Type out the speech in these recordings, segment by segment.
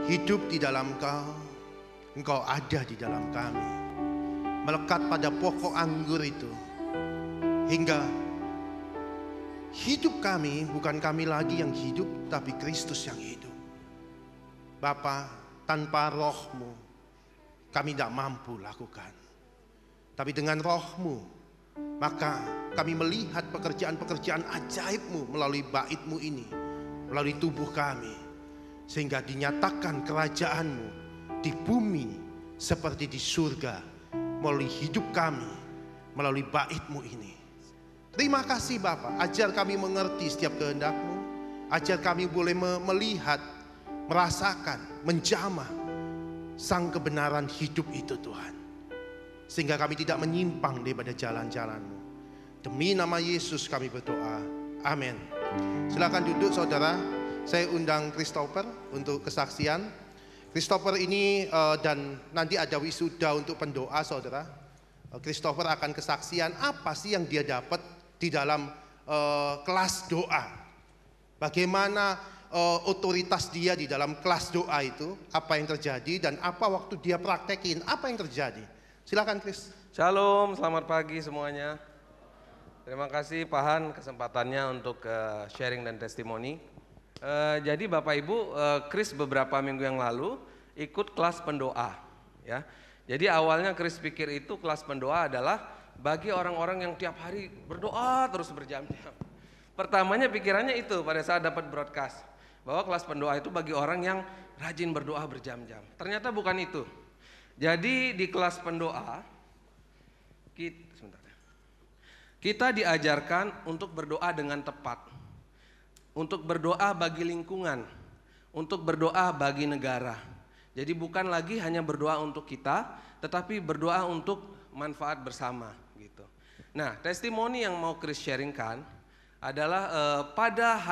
hidup di dalam Kau, Engkau ada di dalam kami, melekat pada pokok anggur itu, hingga hidup kami bukan kami lagi yang hidup, tapi Kristus yang hidup. Bapa, tanpa Roh-Mu kami tidak mampu lakukan, tapi dengan Roh-Mu maka kami melihat pekerjaan-pekerjaan ajaib-Mu melalui bait-Mu ini, melalui tubuh kami, sehingga dinyatakan kerajaan-Mu di bumi seperti di surga melalui hidup kami, melalui bait-Mu ini. Terima kasih Bapa, ajar kami mengerti setiap kehendak-Mu, ajar kami boleh melihat, merasakan, menjamah sang kebenaran hidup itu Tuhan, sehingga kami tidak menyimpang daripada jalan-jalan-Mu. Demi nama Yesus kami berdoa, amin. Silakan duduk saudara. Saya undang Christopher untuk kesaksian. Christopher ini dan nanti ada wisuda untuk pendoa saudara. Christopher akan kesaksian apa sih yang dia dapat di dalam kelas doa. Bagaimana otoritas dia di dalam kelas doa itu, apa yang terjadi, dan apa waktu dia praktekin, apa yang terjadi. Silakan Chris. Shalom, selamat pagi semuanya. Terima kasih Pak Han kesempatannya untuk sharing dan testimoni. Jadi Bapak Ibu, Chris beberapa minggu yang lalu ikut kelas pendoa, ya. Jadi awalnya Chris pikir itu kelas pendoa adalah bagi orang-orang yang tiap hari berdoa terus berjam-jam. Pertamanya pikirannya itu pada saat dapat broadcast, bahwa kelas pendoa itu bagi orang yang rajin berdoa berjam-jam. Ternyata bukan itu. Jadi di kelas pendoa kita diajarkan untuk berdoa dengan tepat, untuk berdoa bagi lingkungan, untuk berdoa bagi negara. Jadi bukan lagi hanya berdoa untuk kita, tetapi berdoa untuk manfaat bersama gitu. Nah, testimoni yang mau Chris sharingkan adalah pada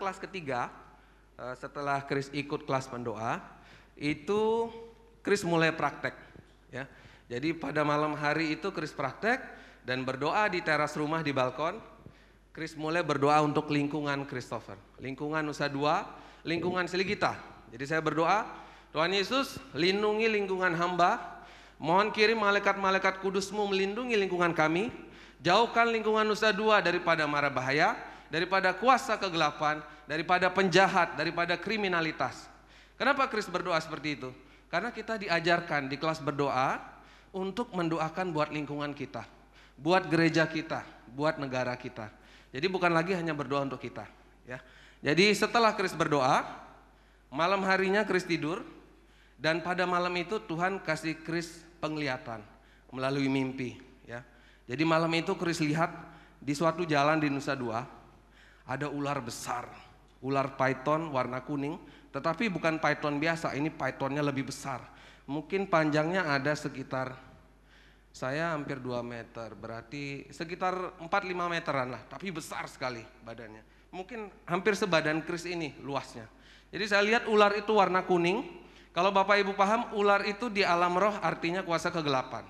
kelas ketiga, setelah Chris ikut kelas pendoa, itu Chris mulai praktek, ya. Jadi pada malam hari itu Chris praktek dan berdoa di teras rumah di balkon. Chris mulai berdoa untuk lingkungan Christopher, lingkungan Nusa Dua, lingkungan Siligita. Jadi saya berdoa, Tuhan Yesus lindungi lingkungan hamba, mohon kirim malaikat-malaikat kudus-Mu melindungi lingkungan kami, jauhkan lingkungan Nusa Dua daripada mara bahaya, daripada kuasa kegelapan, daripada penjahat, daripada kriminalitas. Kenapa Chris berdoa seperti itu? Karena kita diajarkan di kelas berdoa untuk mendoakan buat lingkungan kita, buat gereja kita, buat negara kita. Jadi bukan lagi hanya berdoa untuk kita, ya. Jadi setelah Chris berdoa, malam harinya Chris tidur, dan pada malam itu Tuhan kasih Chris penglihatan melalui mimpi, ya. Jadi malam itu Chris lihat di suatu jalan di Nusa Dua ada ular besar, ular python warna kuning, tetapi bukan python biasa, ini pythonnya lebih besar. Mungkin panjangnya ada sekitar, saya hampir 2 meter, berarti sekitar 4-5 meteran lah, tapi besar sekali badannya. Mungkin hampir sebadan Chris ini luasnya. Jadi saya lihat ular itu warna kuning. Kalau Bapak Ibu paham, ular itu di alam roh artinya kuasa kegelapan,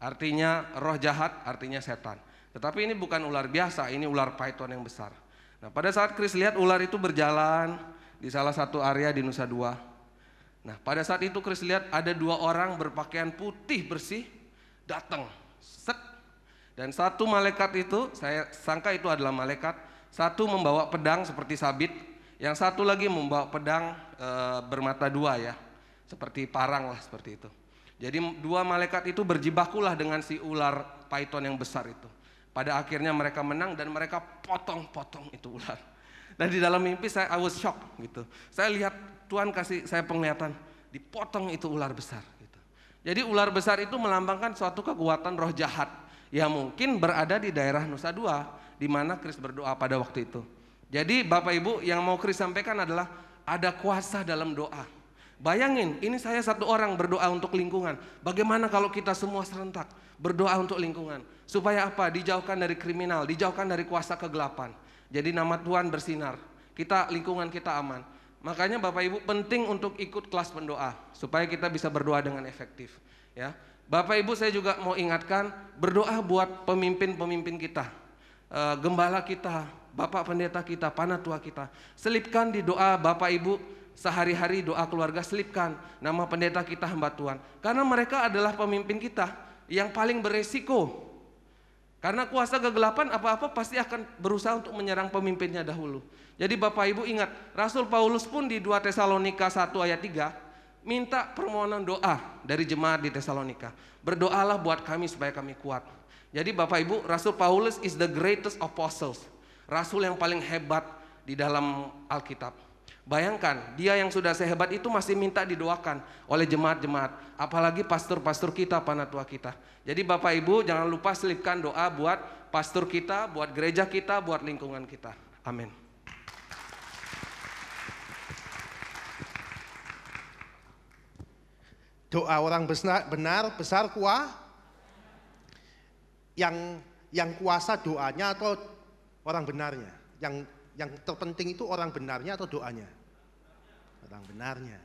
artinya roh jahat, artinya setan. Tetapi ini bukan ular biasa, ini ular python yang besar. Nah, pada saat Chris lihat ular itu berjalan di salah satu area di Nusa Dua. Nah, pada saat itu Chris lihat ada 2 orang berpakaian putih bersih datang, set. Dan satu malaikat itu, saya sangka itu adalah malaikat, satu membawa pedang seperti sabit, yang satu lagi membawa pedang bermata 2 ya, seperti parang lah seperti itu. Jadi 2 malaikat itu berjibakulah dengan si ular python yang besar itu. Pada akhirnya mereka menang dan mereka potong-potong itu ular. Dan di dalam mimpi I was shocked gitu. Saya lihat Tuhan kasih saya penglihatan, dipotong itu ular besar. Jadi ular besar itu melambangkan suatu kekuatan roh jahat yang mungkin berada di daerah Nusa Dua, di mana Chris berdoa pada waktu itu. Jadi Bapak Ibu, yang mau Chris sampaikan adalah ada kuasa dalam doa. Bayangin, ini saya satu orang berdoa untuk lingkungan. Bagaimana kalau kita semua serentak berdoa untuk lingkungan? Supaya apa? Dijauhkan dari kriminal, dijauhkan dari kuasa kegelapan. Jadi nama Tuhan bersinar, lingkungan kita aman. Makanya Bapak Ibu penting untuk ikut kelas pendoa supaya kita bisa berdoa dengan efektif, ya. Bapak Ibu, saya juga mau ingatkan, berdoa buat pemimpin-pemimpin kita, gembala kita, Bapak pendeta kita, panatua kita. Selipkan di doa Bapak Ibu sehari-hari doa keluarga selipkan nama pendeta kita hamba Tuhan. Karena mereka adalah pemimpin kita yang paling beresiko. Karena kuasa kegelapan apa-apa pasti akan berusaha untuk menyerang pemimpinnya dahulu. Jadi Bapak Ibu ingat, Rasul Paulus pun di 2 Tesalonika 1 ayat 3 minta permohonan doa dari jemaat di Tesalonika. Berdoalah buat kami supaya kami kuat. Jadi Bapak Ibu, Rasul Paulus is the greatest apostles. Rasul yang paling hebat di dalam Alkitab. Bayangkan, dia yang sudah sehebat itu masih minta didoakan oleh jemaat-jemaat. Apalagi pastor-pastor kita, panatua kita. Jadi Bapak Ibu jangan lupa selipkan doa buat pastor kita, buat gereja kita, buat lingkungan kita. Amin. Doa orang benar, besar, kuat. Yang kuasa doanya atau orang benarnya? Yang terpenting itu orang benarnya atau doanya? Orang benarnya.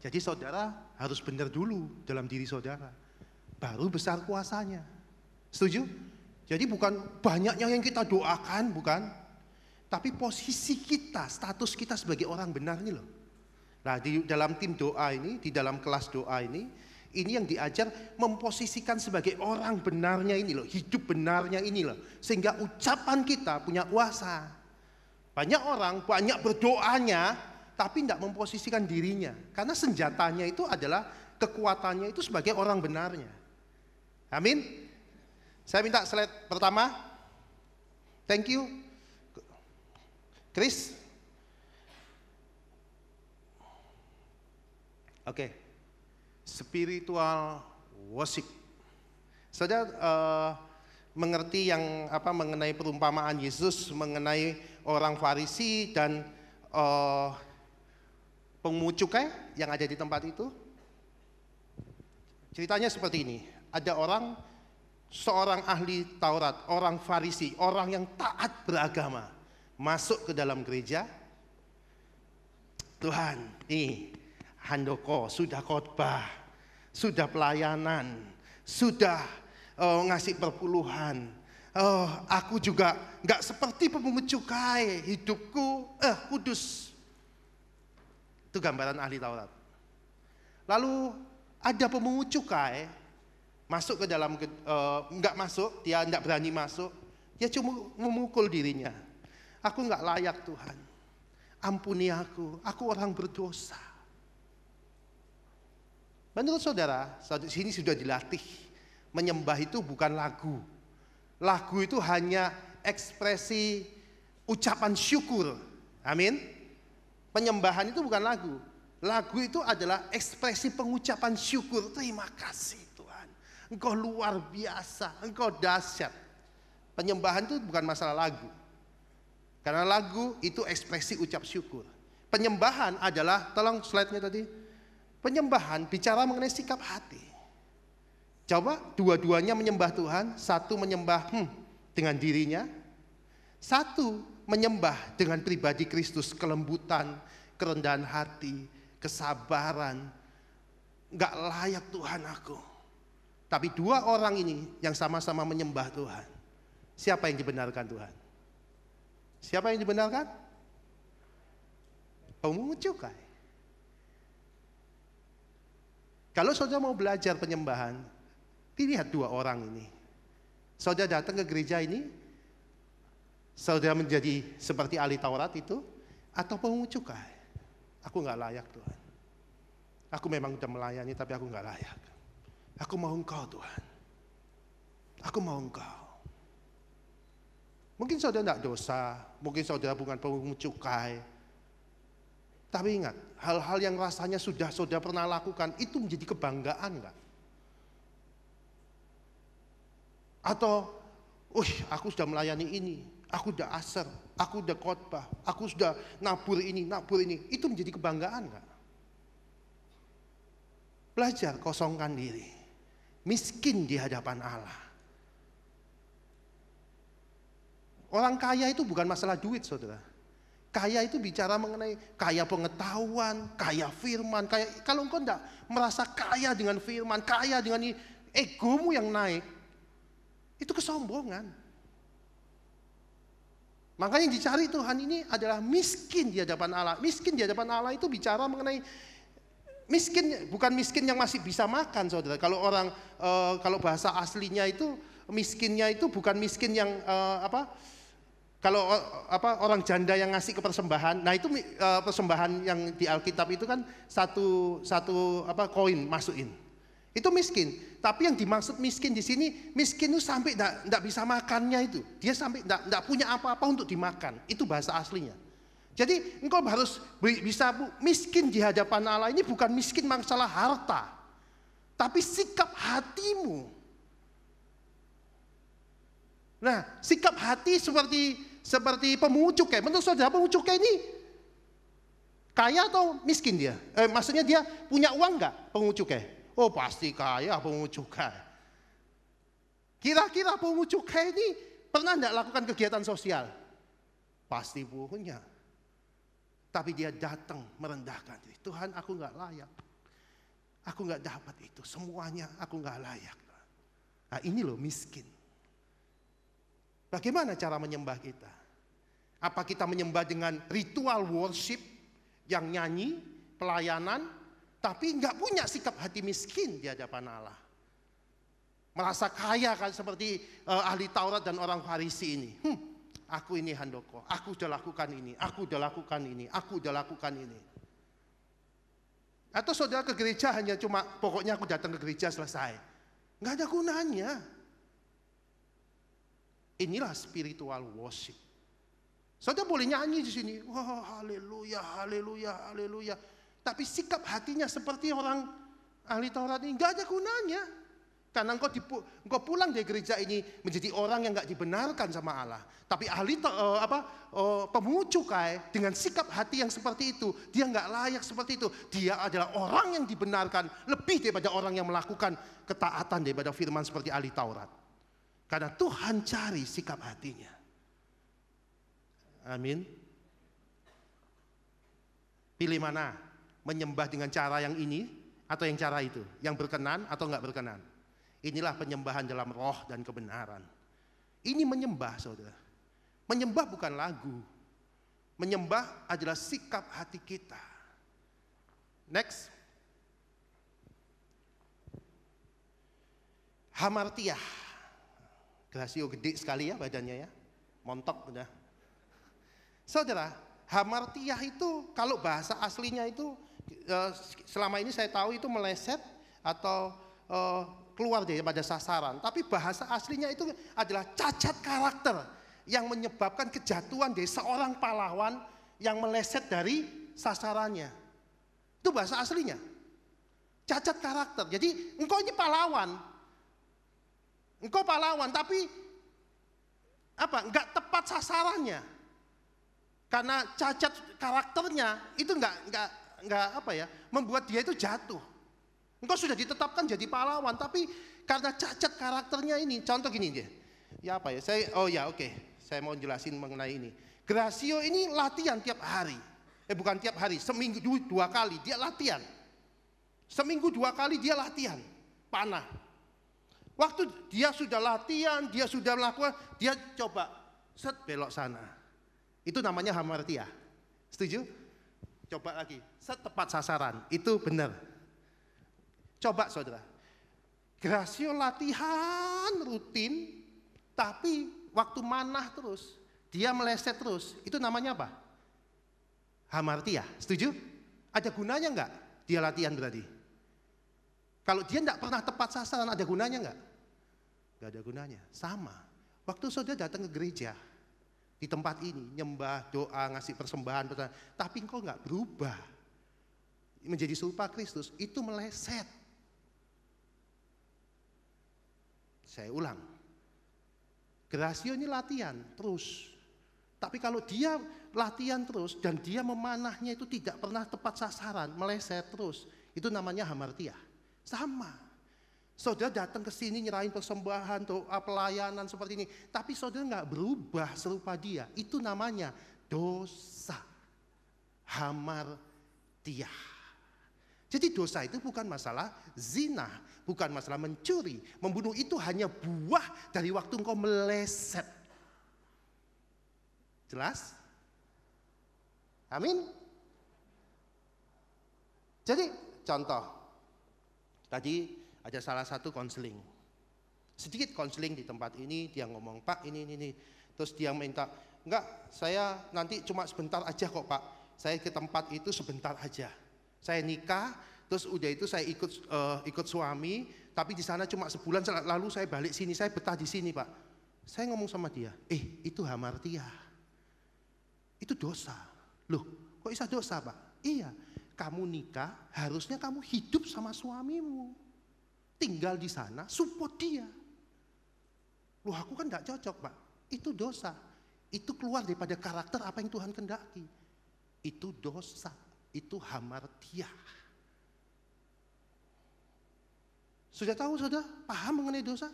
Jadi saudara harus benar dulu dalam diri saudara, baru besar kuasanya. Setuju? Jadi bukan banyaknya yang kita doakan, bukan, tapi posisi kita, status kita sebagai orang benar ini loh. Nah, di dalam tim doa ini, di dalam kelas doa ini yang diajar memposisikan sebagai orang benarnya ini loh, hidup benarnya ini loh, sehingga ucapan kita punya kuasa. Banyak orang banyak berdoanya, tapi tidak memposisikan dirinya, karena senjatanya itu adalah kekuatannya itu sebagai orang benarnya. Amin. Saya minta slide pertama. Thank you, Chris. Oke, spiritual worship. Saudara mengerti yang mengenai perumpamaan Yesus mengenai orang Farisi dan pemungut cukai yang ada di tempat itu? Ceritanya seperti ini. Ada seorang ahli Taurat, orang Farisi, orang yang taat beragama, masuk ke dalam gereja. Tuhan, nih handoko, sudah khotbah, sudah pelayanan, sudah ngasih perpuluhan. Aku juga nggak seperti pemungut cukai, hidupku kudus. Itu gambaran ahli Taurat. Lalu ada pemungut cukai masuk ke dalam, nggak masuk, dia nggak berani masuk, dia cuma memukul dirinya. Aku nggak layak Tuhan, ampuni aku orang berdosa. Menurut saudara, sini sudah dilatih, menyembah itu bukan lagu. Lagu itu hanya ekspresi ucapan syukur. Amin. Penyembahan itu bukan lagu. Lagu itu adalah ekspresi pengucapan syukur. Terima kasih Tuhan, Engkau luar biasa, Engkau dahsyat. Penyembahan itu bukan masalah lagu. Karena lagu itu ekspresi ucap syukur. Penyembahan adalah, tolong slide-nya tadi. Penyembahan bicara mengenai sikap hati. Coba dua-duanya menyembah Tuhan. Satu menyembah dengan dirinya, satu menyembah dengan pribadi Kristus, kelembutan, kerendahan hati, kesabaran. Gak layak Tuhan aku. Tapi dua orang ini yang sama-sama menyembah Tuhan. Siapa yang dibenarkan Tuhan? Siapa yang dibenarkan? Pemungut cukai. Kalau saudara mau belajar penyembahan, dilihat dua orang ini. Saudara datang ke gereja ini, saudara menjadi seperti ahli Taurat itu, atau pemungut cukai. Aku nggak layak Tuhan. Aku memang sudah melayani, tapi aku nggak layak. Aku mau Engkau Tuhan. Aku mau Engkau. Mungkin saudara tidak dosa, mungkin saudara bukan pemungut cukai. Tapi ingat, hal-hal yang rasanya sudah saudara pernah lakukan, itu menjadi kebanggaan enggak? Atau, aku sudah melayani ini, aku sudah asar, aku sudah khotbah, aku sudah nabur ini, itu menjadi kebanggaan enggak? Belajar kosongkan diri, miskin di hadapan Allah. Orang kaya itu bukan masalah duit saudara. Kaya itu bicara mengenai kaya pengetahuan, kaya firman, kaya. Kalau engkau tidak merasa kaya dengan firman, kaya dengan egomu yang naik, itu kesombongan. Makanya yang dicari Tuhan ini adalah miskin di hadapan Allah. Miskin di hadapan Allah itu bicara mengenai miskin, bukan miskin yang masih bisa makan, saudara. Kalau orang, kalau bahasa aslinya itu miskinnya itu bukan miskin yang kalau orang janda yang ngasih ke persembahan. Nah itu persembahan yang di Alkitab itu kan satu koin masukin. Itu miskin. Tapi yang dimaksud miskin di sini, miskin itu sampai enggak bisa makannya itu. Dia sampai enggak punya apa-apa untuk dimakan. Itu bahasa aslinya. Jadi engkau harus bisa miskin di hadapan Allah ini bukan miskin masalah harta. Tapi sikap hatimu. Nah, sikap hati seperti pemungut cukai. Menurut saudara pemungut cukai ini kaya atau miskin dia? Maksudnya dia punya uang enggak pemungut cukai? Oh pasti kaya pemungut cukai. Kira-kira pemungut cukai ini pernah enggak lakukan kegiatan sosial? Pasti punya. Tapi dia datang merendahkan diri. Tuhan, aku enggak layak. Aku enggak dapat itu. Semuanya aku enggak layak. Nah ini loh miskin. Bagaimana cara menyembah kita? Apa kita menyembah dengan ritual worship yang nyanyi, pelayanan, tapi nggak punya sikap hati miskin di hadapan Allah. Merasa kaya kan seperti ahli Taurat dan orang Farisi ini. Aku ini handoko, aku udah lakukan ini, aku udah lakukan ini, aku udah lakukan ini. Atau saudara ke gereja hanya cuma pokoknya aku datang ke gereja selesai. Nggak ada gunanya. Inilah spiritual worship. Saudara boleh nyanyi di sini, wah haleluya, haleluya, haleluya. Tapi sikap hatinya seperti orang ahli Taurat ini nggak ada gunanya. Karena engkau pulang dari gereja ini menjadi orang yang nggak dibenarkan sama Allah. Tapi pemungut cukai dengan sikap hati yang seperti itu, dia nggak layak seperti itu. Dia adalah orang yang dibenarkan lebih daripada orang yang melakukan ketaatan daripada firman seperti ahli Taurat. Karena Tuhan cari sikap hatinya. Amin. Pilih mana? Menyembah dengan cara yang ini atau yang cara itu, yang berkenan atau enggak berkenan. Inilah penyembahan dalam roh dan kebenaran. Ini menyembah, saudara. Menyembah bukan lagu. Menyembah adalah sikap hati kita. Next. Hamartiah. Gracio gede sekali ya badannya ya. Montok udah. Saudara, hamartiah itu kalau bahasa aslinya itu selama ini saya tahu itu meleset atau keluar daripada sasaran. Tapi bahasa aslinya itu adalah cacat karakter yang menyebabkan kejatuhan dari seorang pahlawan yang meleset dari sasarannya. Itu bahasa aslinya. Cacat karakter. Jadi engkau ini pahlawan. Engkau pahlawan tapi enggak tepat sasarannya. Karena cacat karakternya itu enggak membuat dia itu jatuh. Engkau sudah ditetapkan jadi pahlawan, tapi karena cacat karakternya ini, contoh gini dia. Ya apa ya? Saya mau jelasin mengenai ini. Gracio ini latihan tiap hari. Bukan tiap hari, seminggu 2 kali dia latihan. Seminggu 2 kali dia latihan panah. Waktu dia sudah latihan, dia sudah melakukan, dia coba belok sana. Itu namanya hamartiah. Setuju? Coba lagi, tepat sasaran, itu benar. Coba saudara, Gracio latihan rutin, tapi waktu manah terus, dia meleset terus, itu namanya apa? Hamartiah, setuju? Ada gunanya enggak dia latihan berarti? Kalau dia enggak pernah tepat sasaran, ada gunanya enggak? Enggak ada gunanya, sama. Waktu saudara datang ke gereja, di tempat ini, nyembah, doa, ngasih persembahan, tapi engkau enggak berubah menjadi serupa Kristus, itu meleset. Saya ulang, Gracio ini latihan terus, tapi kalau dia latihan terus dan dia memanahnya itu tidak pernah tepat sasaran, meleset terus, itu namanya hamartiah. Sama. Saudara datang ke sini nyerahin persembahan, doa, pelayanan seperti ini, tapi saudara nggak berubah serupa dia, itu namanya dosa, hamartiah. Jadi dosa itu bukan masalah zina, bukan masalah mencuri, membunuh, itu hanya buah dari waktu engkau meleset. Jelas? Amin. Jadi contoh, tadi ada salah satu konseling, sedikit konseling di tempat ini, dia ngomong, Pak ini, terus dia minta, enggak, saya nanti cuma sebentar aja kok Pak, saya ke tempat itu sebentar aja, saya nikah, terus udah itu saya ikut suami, tapi di sana cuma sebulan, lalu saya balik sini, saya betah di sini Pak. Saya ngomong sama dia, itu hamartia, itu dosa. Loh, kok bisa dosa Pak? Iya, kamu nikah, harusnya kamu hidup sama suamimu, tinggal di sana, support dia. Loh, aku kan gak cocok Pak. Itu dosa. Itu keluar daripada karakter apa yang Tuhan kehendaki. Itu dosa. Itu hamartia. Sudah tahu, sudah paham mengenai dosa?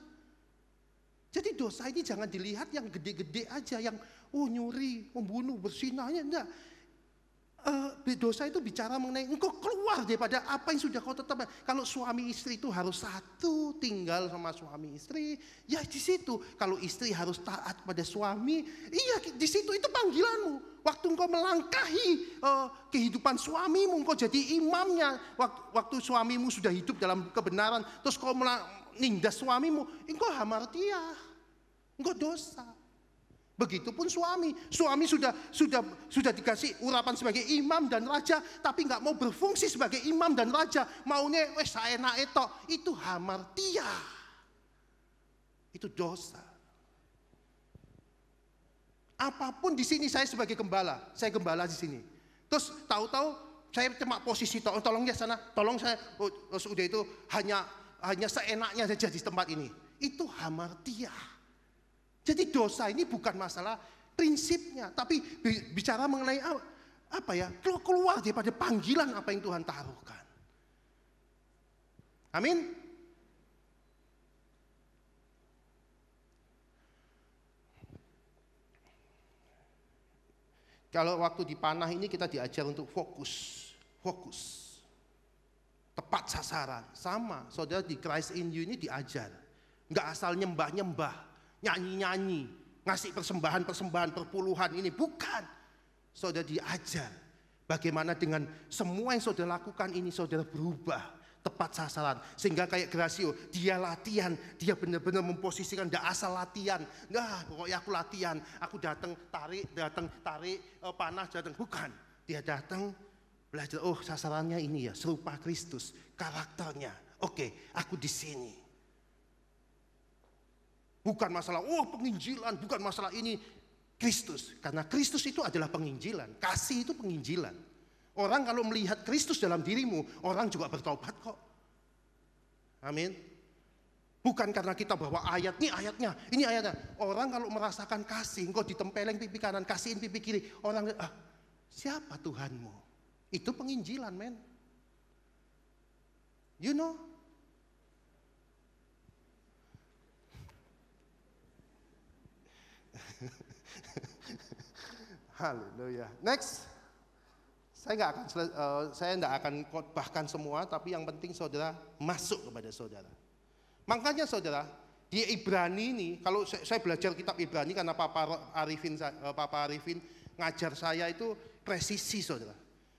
Jadi dosa ini jangan dilihat yang gede-gede aja, yang nyuri, membunuh, berzinahnya, enggak. Dosa itu bicara mengenai engkau keluar daripada apa yang sudah kau tetapkan. Kalau suami istri itu harus satu, tinggal sama suami istri, ya di situ. Kalau istri harus taat pada suami, iya di situ, itu panggilanmu. Waktu engkau melangkahi kehidupan suamimu, engkau jadi imamnya. Waktu suamimu sudah hidup dalam kebenaran, terus kau nindas suamimu, engkau hamartia, engkau dosa. Begitupun suami sudah dikasih urapan sebagai imam dan raja, tapi nggak mau berfungsi sebagai imam dan raja, maunya saenake tok, itu hamartia, itu dosa. Apapun di sini saya sebagai gembala, saya gembala di sini, terus tahu-tahu saya cuma posisi tolong ya sana, tolong saya, terus udah itu hanya seenaknya saja di tempat ini, itu hamartia. Jadi dosa ini bukan masalah prinsipnya, tapi bicara mengenai apa ya, keluar daripada panggilan apa yang Tuhan taruhkan. Amin. Kalau waktu di panah ini kita diajar untuk fokus, tepat sasaran. Sama, saudara di Christ in You ini diajar, nggak asal nyembah, nyanyi-nyanyi, ngasih persembahan perpuluhan ini, bukan. Saudara diajar bagaimana dengan semua yang saudara lakukan ini saudara berubah tepat sasaran, sehingga kayak Gracio, dia latihan, dia benar-benar memposisikan, tidak asal latihan, pokoknya aku latihan, aku datang tarik panas datang, bukan. Dia datang belajar, sasarannya ini ya, serupa Kristus, karakternya. Oke, aku di sini. Bukan masalah, penginjilan, bukan masalah ini, Kristus. Karena Kristus itu adalah penginjilan, kasih itu penginjilan. Orang kalau melihat Kristus dalam dirimu, orang juga bertobat kok. Amin. Bukan karena kita bawa ayat, ini ayatnya. Orang kalau merasakan kasih, engkau ditempeleng pipi kanan, kasihin pipi kiri. Orang, siapa Tuhanmu? Itu penginjilan, men. You know? Haleluya. Next, saya nggak akan khotbahkan semua, tapi yang penting saudara masuk kepada saudara. Makanya saudara di Ibrani ini, kalau saya belajar kitab Ibrani karena Papa Arifin ngajar saya itu presisi saudara.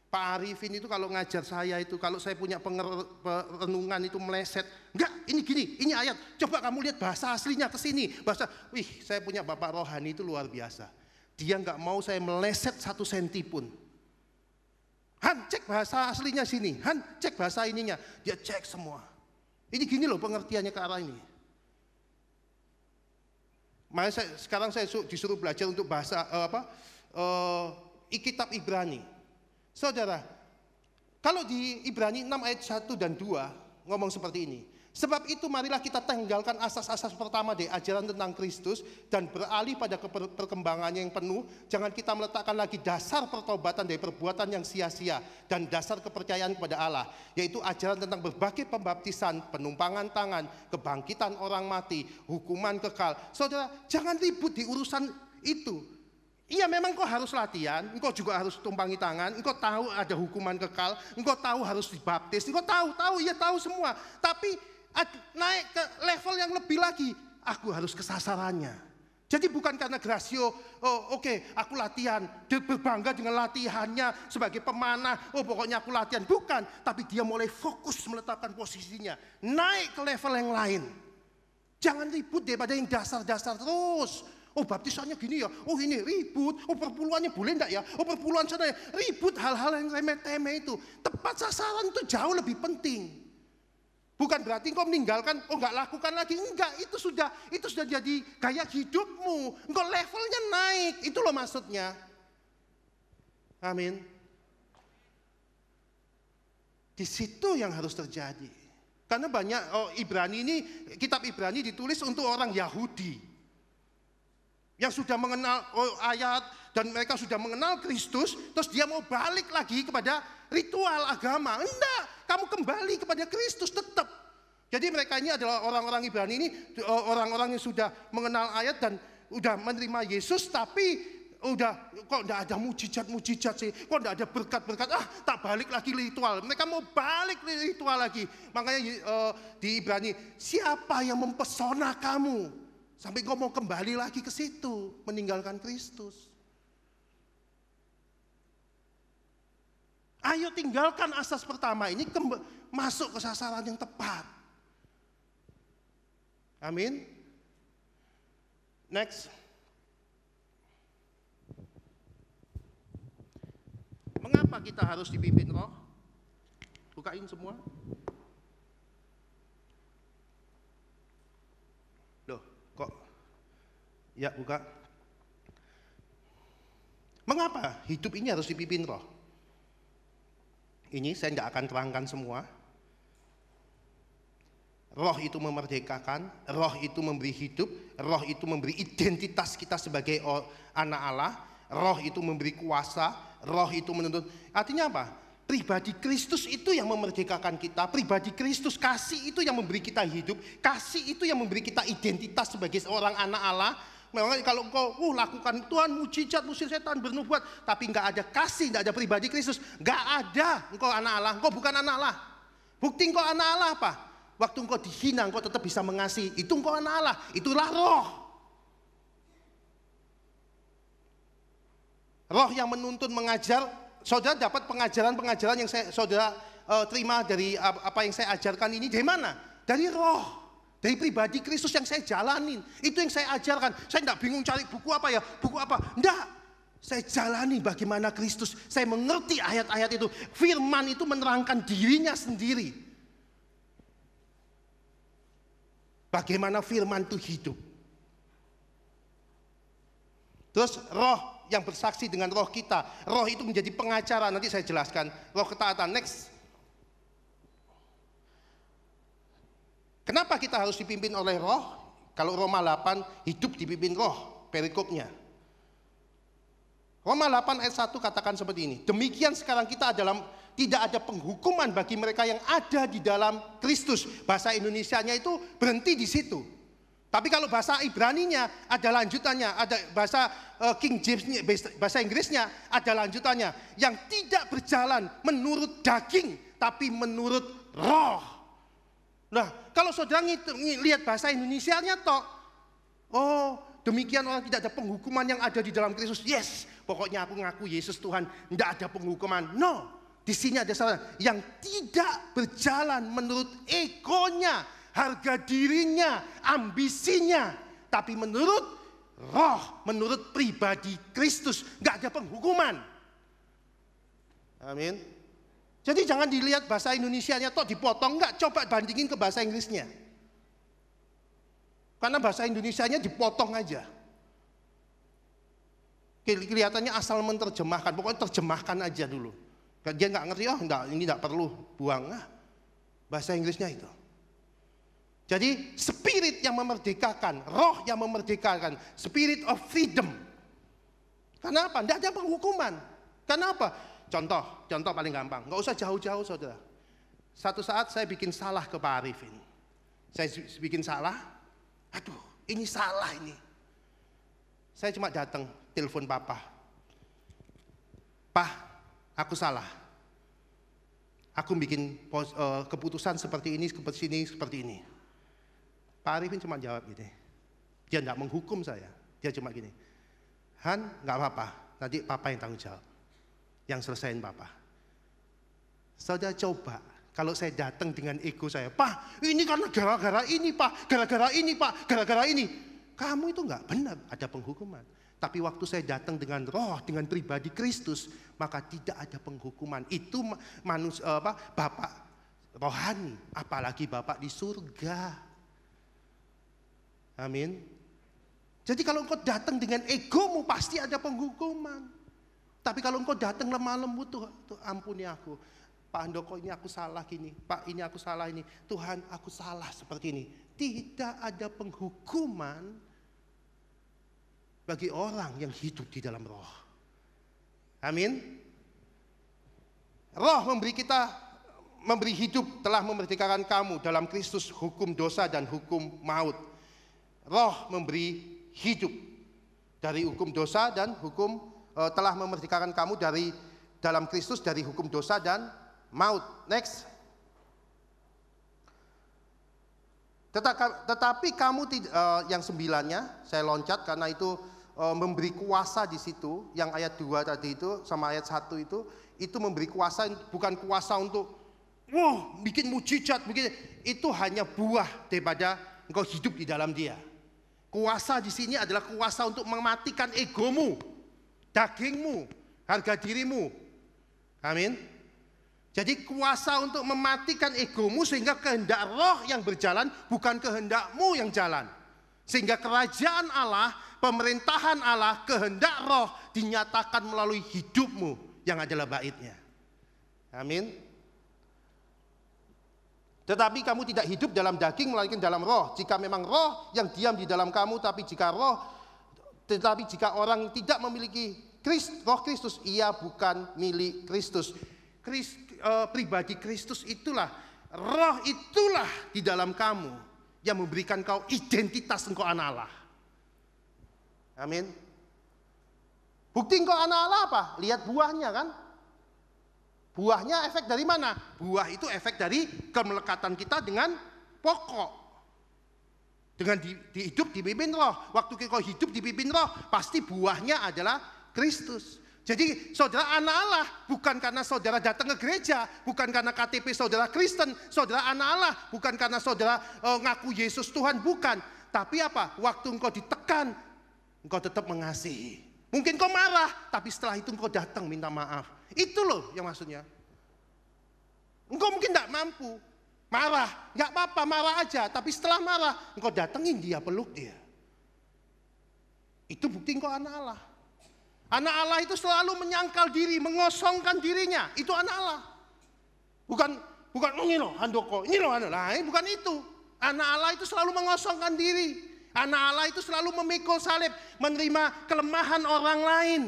Pak Arifin itu kalau ngajar saya itu, kalau saya punya perenungan itu meleset, enggak, ini gini, ini ayat, coba kamu lihat bahasa aslinya ke sini, saya punya Bapak rohani itu luar biasa. Dia nggak mau saya meleset 1 senti pun. Han, cek bahasa aslinya sini, Han, cek bahasa ininya, dia cek semua. Ini gini loh pengertiannya ke arah ini. Makanya sekarang saya disuruh belajar untuk bahasa kitab Ibrani. Saudara, kalau di Ibrani 6 ayat 1 dan 2 ngomong seperti ini. Sebab itu marilah kita tinggalkan asas-asas pertama dari ajaran tentang Kristus dan beralih pada perkembangannya yang penuh. Jangan kita meletakkan lagi dasar pertobatan dari perbuatan yang sia-sia dan dasar kepercayaan kepada Allah, yaitu ajaran tentang berbagai pembaptisan, penumpangan tangan, kebangkitan orang mati, hukuman kekal. Saudara, jangan ribut di urusan itu. Iya, memang kau harus latihan, engkau juga harus tumpangi tangan, engkau tahu ada hukuman kekal, engkau tahu harus dibaptis, engkau tahu semua. Tapi naik ke level yang lebih lagi, aku harus ke sasarannya. Jadi bukan karena Gracio, oke, aku latihan, dia berbangga dengan latihannya sebagai pemanah, pokoknya aku latihan. Bukan, tapi dia mulai fokus meletakkan posisinya, naik ke level yang lain. Jangan ribut daripada yang dasar-dasar terus. Baptisannya gini ya, ini ribut, perpuluhannya boleh enggak ya, perpuluhan sana ya, ribut hal-hal yang remeh-temeh itu. Tepat sasaran itu jauh lebih penting. Bukan berarti engkau meninggalkan, enggak lakukan lagi, enggak, itu sudah jadi gaya hidupmu. Engkau levelnya naik, itu loh maksudnya. Amin. Di situ yang harus terjadi. Karena banyak Ibrani ini, kitab Ibrani ditulis untuk orang Yahudi yang sudah mengenal ayat dan mereka sudah mengenal Kristus, terus dia mau balik lagi kepada ritual agama. Enggak, kamu kembali kepada Kristus tetap. Jadi mereka ini adalah orang-orang Ibrani ini, orang-orang yang sudah mengenal ayat dan udah menerima Yesus, tapi udah kok enggak ada mujizat-mujizat sih, kok enggak ada berkat-berkat, tak balik lagi ritual. Mereka mau balik ritual lagi. Makanya di Ibrani, siapa yang mempesona kamu sampai kau mau kembali lagi ke situ, meninggalkan Kristus? Ayo tinggalkan asas pertama ini, masuk ke sasaran yang tepat. Amin. Next. Mengapa kita harus dipimpin Roh? Bukain semua. Loh, kok? Ya, buka. Mengapa hidup ini harus dipimpin Roh? Ini saya tidak akan terangkan semua. Roh itu memerdekakan, roh itu memberi hidup, roh itu memberi identitas kita sebagai anak Allah, roh itu memberi kuasa, roh itu menuntun. Artinya apa? Pribadi Kristus itu yang memerdekakan kita, pribadi Kristus, kasih itu yang memberi kita hidup, kasih itu yang memberi kita identitas sebagai seorang anak Allah. Memang kalau engkau lakukan Tuhan mujizat, musir setan, bernubuat, tapi enggak ada kasih, enggak ada pribadi Kristus, enggak ada engkau anak Allah, engkau bukan anak Allah. Bukti engkau anak Allah apa? Waktu engkau dihina, engkau tetap bisa mengasihi. Itu engkau anak Allah, itulah roh. Roh yang menuntun, mengajar. Saudara dapat pengajaran-pengajaran yang saudara terima dari apa yang saya ajarkan ini dari mana? Dari roh, dari pribadi Kristus yang saya jalanin. Itu yang saya ajarkan. Saya tidak bingung cari buku apa ya, buku apa. Enggak, saya jalani bagaimana Kristus. Saya mengerti ayat-ayat itu. Firman itu menerangkan dirinya sendiri. Bagaimana firman itu hidup. Terus roh yang bersaksi dengan roh kita. Roh itu menjadi pengacara, nanti saya jelaskan. Roh ketaatan, next. Kenapa kita harus dipimpin oleh roh? Kalau Roma 8 hidup dipimpin roh, perikopnya. Roma 8 ayat 1 katakan seperti ini. Demikian sekarang kita tidak ada penghukuman bagi mereka yang ada di dalam Kristus. Bahasa Indonesianya itu berhenti di situ. Tapi kalau bahasa Ibraninya ada lanjutannya, ada bahasa King James, bahasa Inggrisnya ada lanjutannya. Yang tidak berjalan menurut daging, tapi menurut roh. Nah, kalau saudara lihat bahasa Indonesianya toh, demikian orang tidak ada penghukuman yang ada di dalam Kristus. Yes, pokoknya aku ngaku Yesus Tuhan, tidak ada penghukuman. No. Di sini ada salah yang tidak berjalan menurut egonya, harga dirinya, ambisinya, tapi menurut roh, menurut pribadi Kristus, nggak ada penghukuman. Amin. Jadi jangan dilihat bahasa Indonesianya toh dipotong, nggak, coba bandingin ke bahasa Inggrisnya. Karena bahasa Indonesianya dipotong aja. Kelihatannya asal menerjemahkan, pokoknya terjemahkan aja dulu. Dia nggak ngerti, ini nggak perlu, buang. Bahasa Inggrisnya itu. Jadi spirit yang memerdekakan, roh yang memerdekakan, spirit of freedom. Kenapa? Tidak ada penghukuman. Kenapa? Contoh paling gampang, nggak usah jauh-jauh saudara. Satu saat saya bikin salah ke Pak Arifin. Saya bikin salah, aduh ini salah ini. Saya cuma datang, telepon papa. Pak, aku salah. Aku bikin keputusan seperti ini. Pak Arifin cuma jawab gini. Dia tidak menghukum saya. Dia Dia cuma gini, Han, nggak apa-apa, nanti papa yang tanggung jawab, yang selesaiin papa. Saudara coba, kalau saya datang dengan ego saya, Pak, ini karena gara-gara ini, Pak, gara-gara ini, Pak, gara-gara ini. Kamu itu nggak benar, ada penghukuman. Tapi waktu saya datang dengan roh, dengan pribadi Kristus, maka tidak ada penghukuman. Itu manusia, Bapak rohani, apalagi Bapak di surga. Amin. Jadi kalau engkau datang dengan egomu, pasti ada penghukuman. Tapi kalau engkau datang lemah lembut, tuh ampuni aku. Pak Handoko, ini aku salah gini. Pak, ini aku salah ini. Tuhan, aku salah seperti ini. Tidak ada penghukuman bagi orang yang hidup di dalam roh. Amin. Roh memberi hidup, telah memerdekakan kamu dalam Kristus hukum dosa dan hukum maut. Roh memberi hidup dari hukum dosa dan hukum, telah memerdekakan kamu dari dalam Kristus dari hukum dosa dan maut. Next. Tetapi kamu yang 9-nya saya loncat karena itu memberi kuasa di situ, yang ayat 2 tadi itu sama ayat 1 itu memberi kuasa, bukan kuasa untuk bikin mujizat, itu hanya buah daripada engkau hidup di dalam dia. Kuasa di sini adalah kuasa untuk mematikan egomu, dagingmu, harga dirimu. Amin. Jadi kuasa untuk mematikan egomu sehingga kehendak roh yang berjalan, bukan kehendakmu yang jalan. Sehingga kerajaan Allah, pemerintahan Allah, kehendak roh dinyatakan melalui hidupmu yang adalah baitnya. Amin. Tetapi kamu tidak hidup dalam daging melainkan dalam roh. Jika memang roh yang diam di dalam kamu, tetapi jika orang tidak memiliki roh Kristus, ia bukan milik Kristus. Pribadi Kristus itulah, roh itulah di dalam kamu yang memberikan kau identitas engkau anak Allah. Amin. Bukti engkau anak Allah apa? Lihat buahnya kan. Buahnya efek dari mana? Buah itu efek dari kemelekatan kita dengan pokok. Dengan hidup dipimpin roh. Waktu kau hidup dipimpin roh, pasti buahnya adalah Kristus. Jadi saudara anak Allah bukan karena saudara datang ke gereja, bukan karena KTP saudara Kristen, saudara anak Allah bukan karena saudara ngaku Yesus Tuhan, bukan. Tapi apa? Waktu engkau ditekan, engkau tetap mengasihi. Mungkin kau marah, tapi setelah itu engkau datang minta maaf. Itu loh yang maksudnya. Engkau mungkin tidak mampu, marah, nggak apa-apa, marah aja. Tapi setelah marah, engkau datengin dia, peluk dia. Itu bukti engkau anak Allah. Anak Allah itu selalu menyangkal diri, mengosongkan dirinya. Itu anak Allah. Bukan ini loh Handoko, ini loh anak lain, bukan itu. Anak Allah itu selalu mengosongkan diri. Anak Allah itu selalu memikul salib, menerima kelemahan orang lain.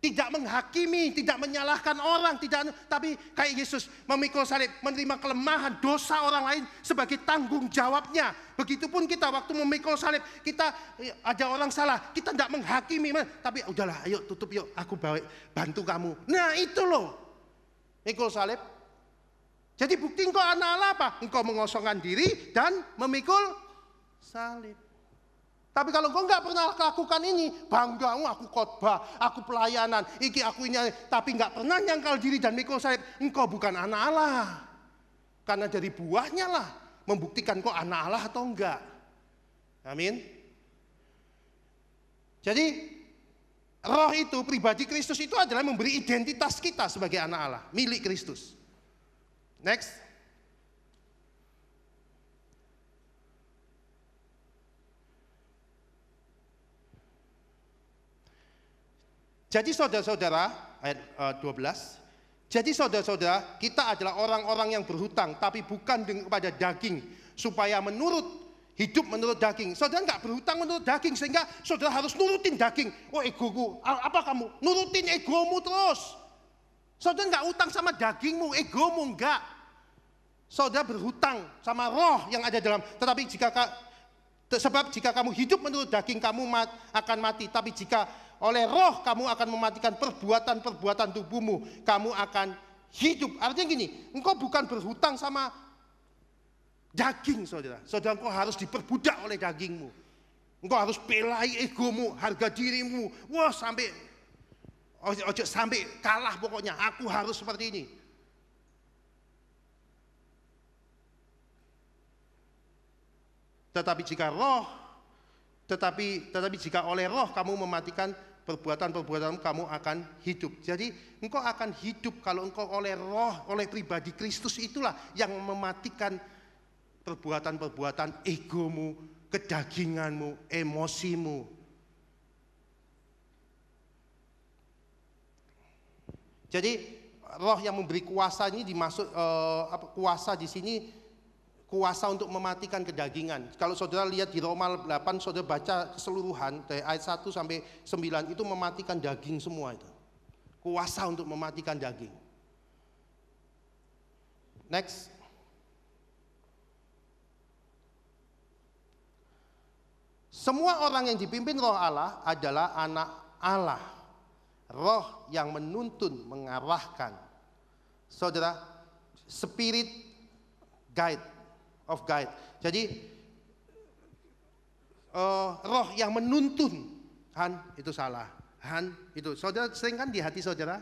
Tidak menghakimi, tidak menyalahkan orang, tapi kayak Yesus memikul salib, menerima kelemahan dosa orang lain sebagai tanggung jawabnya. Begitupun kita waktu memikul salib, kita ada orang salah, kita tidak menghakimi, tapi udahlah, ayo tutup yuk, aku bantu kamu. Nah itu loh, mikul salib. Jadi bukti engkau anak Allah apa? Engkau mengosongkan diri dan memikul salib. Tapi kalau engkau nggak pernah lakukan ini, bangga, aku khotbah, aku pelayanan, aku ini, tapi nggak pernah nyangkal diri dan mikul salib, engkau bukan anak Allah. Karena dari buahnya lah membuktikan kau anak Allah atau enggak. Amin. Jadi roh itu, pribadi Kristus itu adalah memberi identitas kita sebagai anak Allah, milik Kristus. Next. Jadi saudara-saudara, ayat 12. Jadi saudara-saudara, kita adalah orang-orang yang berhutang, tapi bukan kepada daging, supaya hidup menurut daging. Saudara nggak berhutang menurut daging, sehingga saudara harus nurutin daging. Oh egoku, apa kamu? Nurutin egomu terus. Saudara nggak utang sama dagingmu, egomu enggak. Saudara berhutang sama roh yang ada dalam. Tetapi sebab jika kamu hidup menurut daging, kamu akan mati. Tapi jika oleh roh kamu akan mematikan perbuatan-perbuatan tubuhmu, kamu akan hidup. Artinya gini, engkau bukan berhutang sama daging, saudara. Saudara, engkau harus diperbudak oleh dagingmu. Engkau harus belai egomu, harga dirimu. Wah, sampai ojo sampai kalah pokoknya. Aku harus seperti ini. Tetapi jika oleh roh kamu mematikan perbuatan-perbuatan, kamu akan hidup. Jadi engkau akan hidup kalau engkau oleh roh, oleh pribadi Kristus, itulah yang mematikan perbuatan-perbuatan egomu, kedaginganmu, emosimu. Jadi roh yang memberi kuasa ini dimaksud kuasa di sini, kuasa untuk mematikan kedagingan. Kalau saudara lihat di Roma 8, saudara baca keseluruhan dari ayat 1 sampai 9, itu mematikan daging semua itu. Kuasa untuk mematikan daging. Next. Semua orang yang dipimpin roh Allah adalah anak Allah. Roh yang menuntun, mengarahkan. Saudara, spirit guide. Of guide. Jadi roh yang menuntun, Han itu salah, Han itu. Saudara sering kan di hati saudara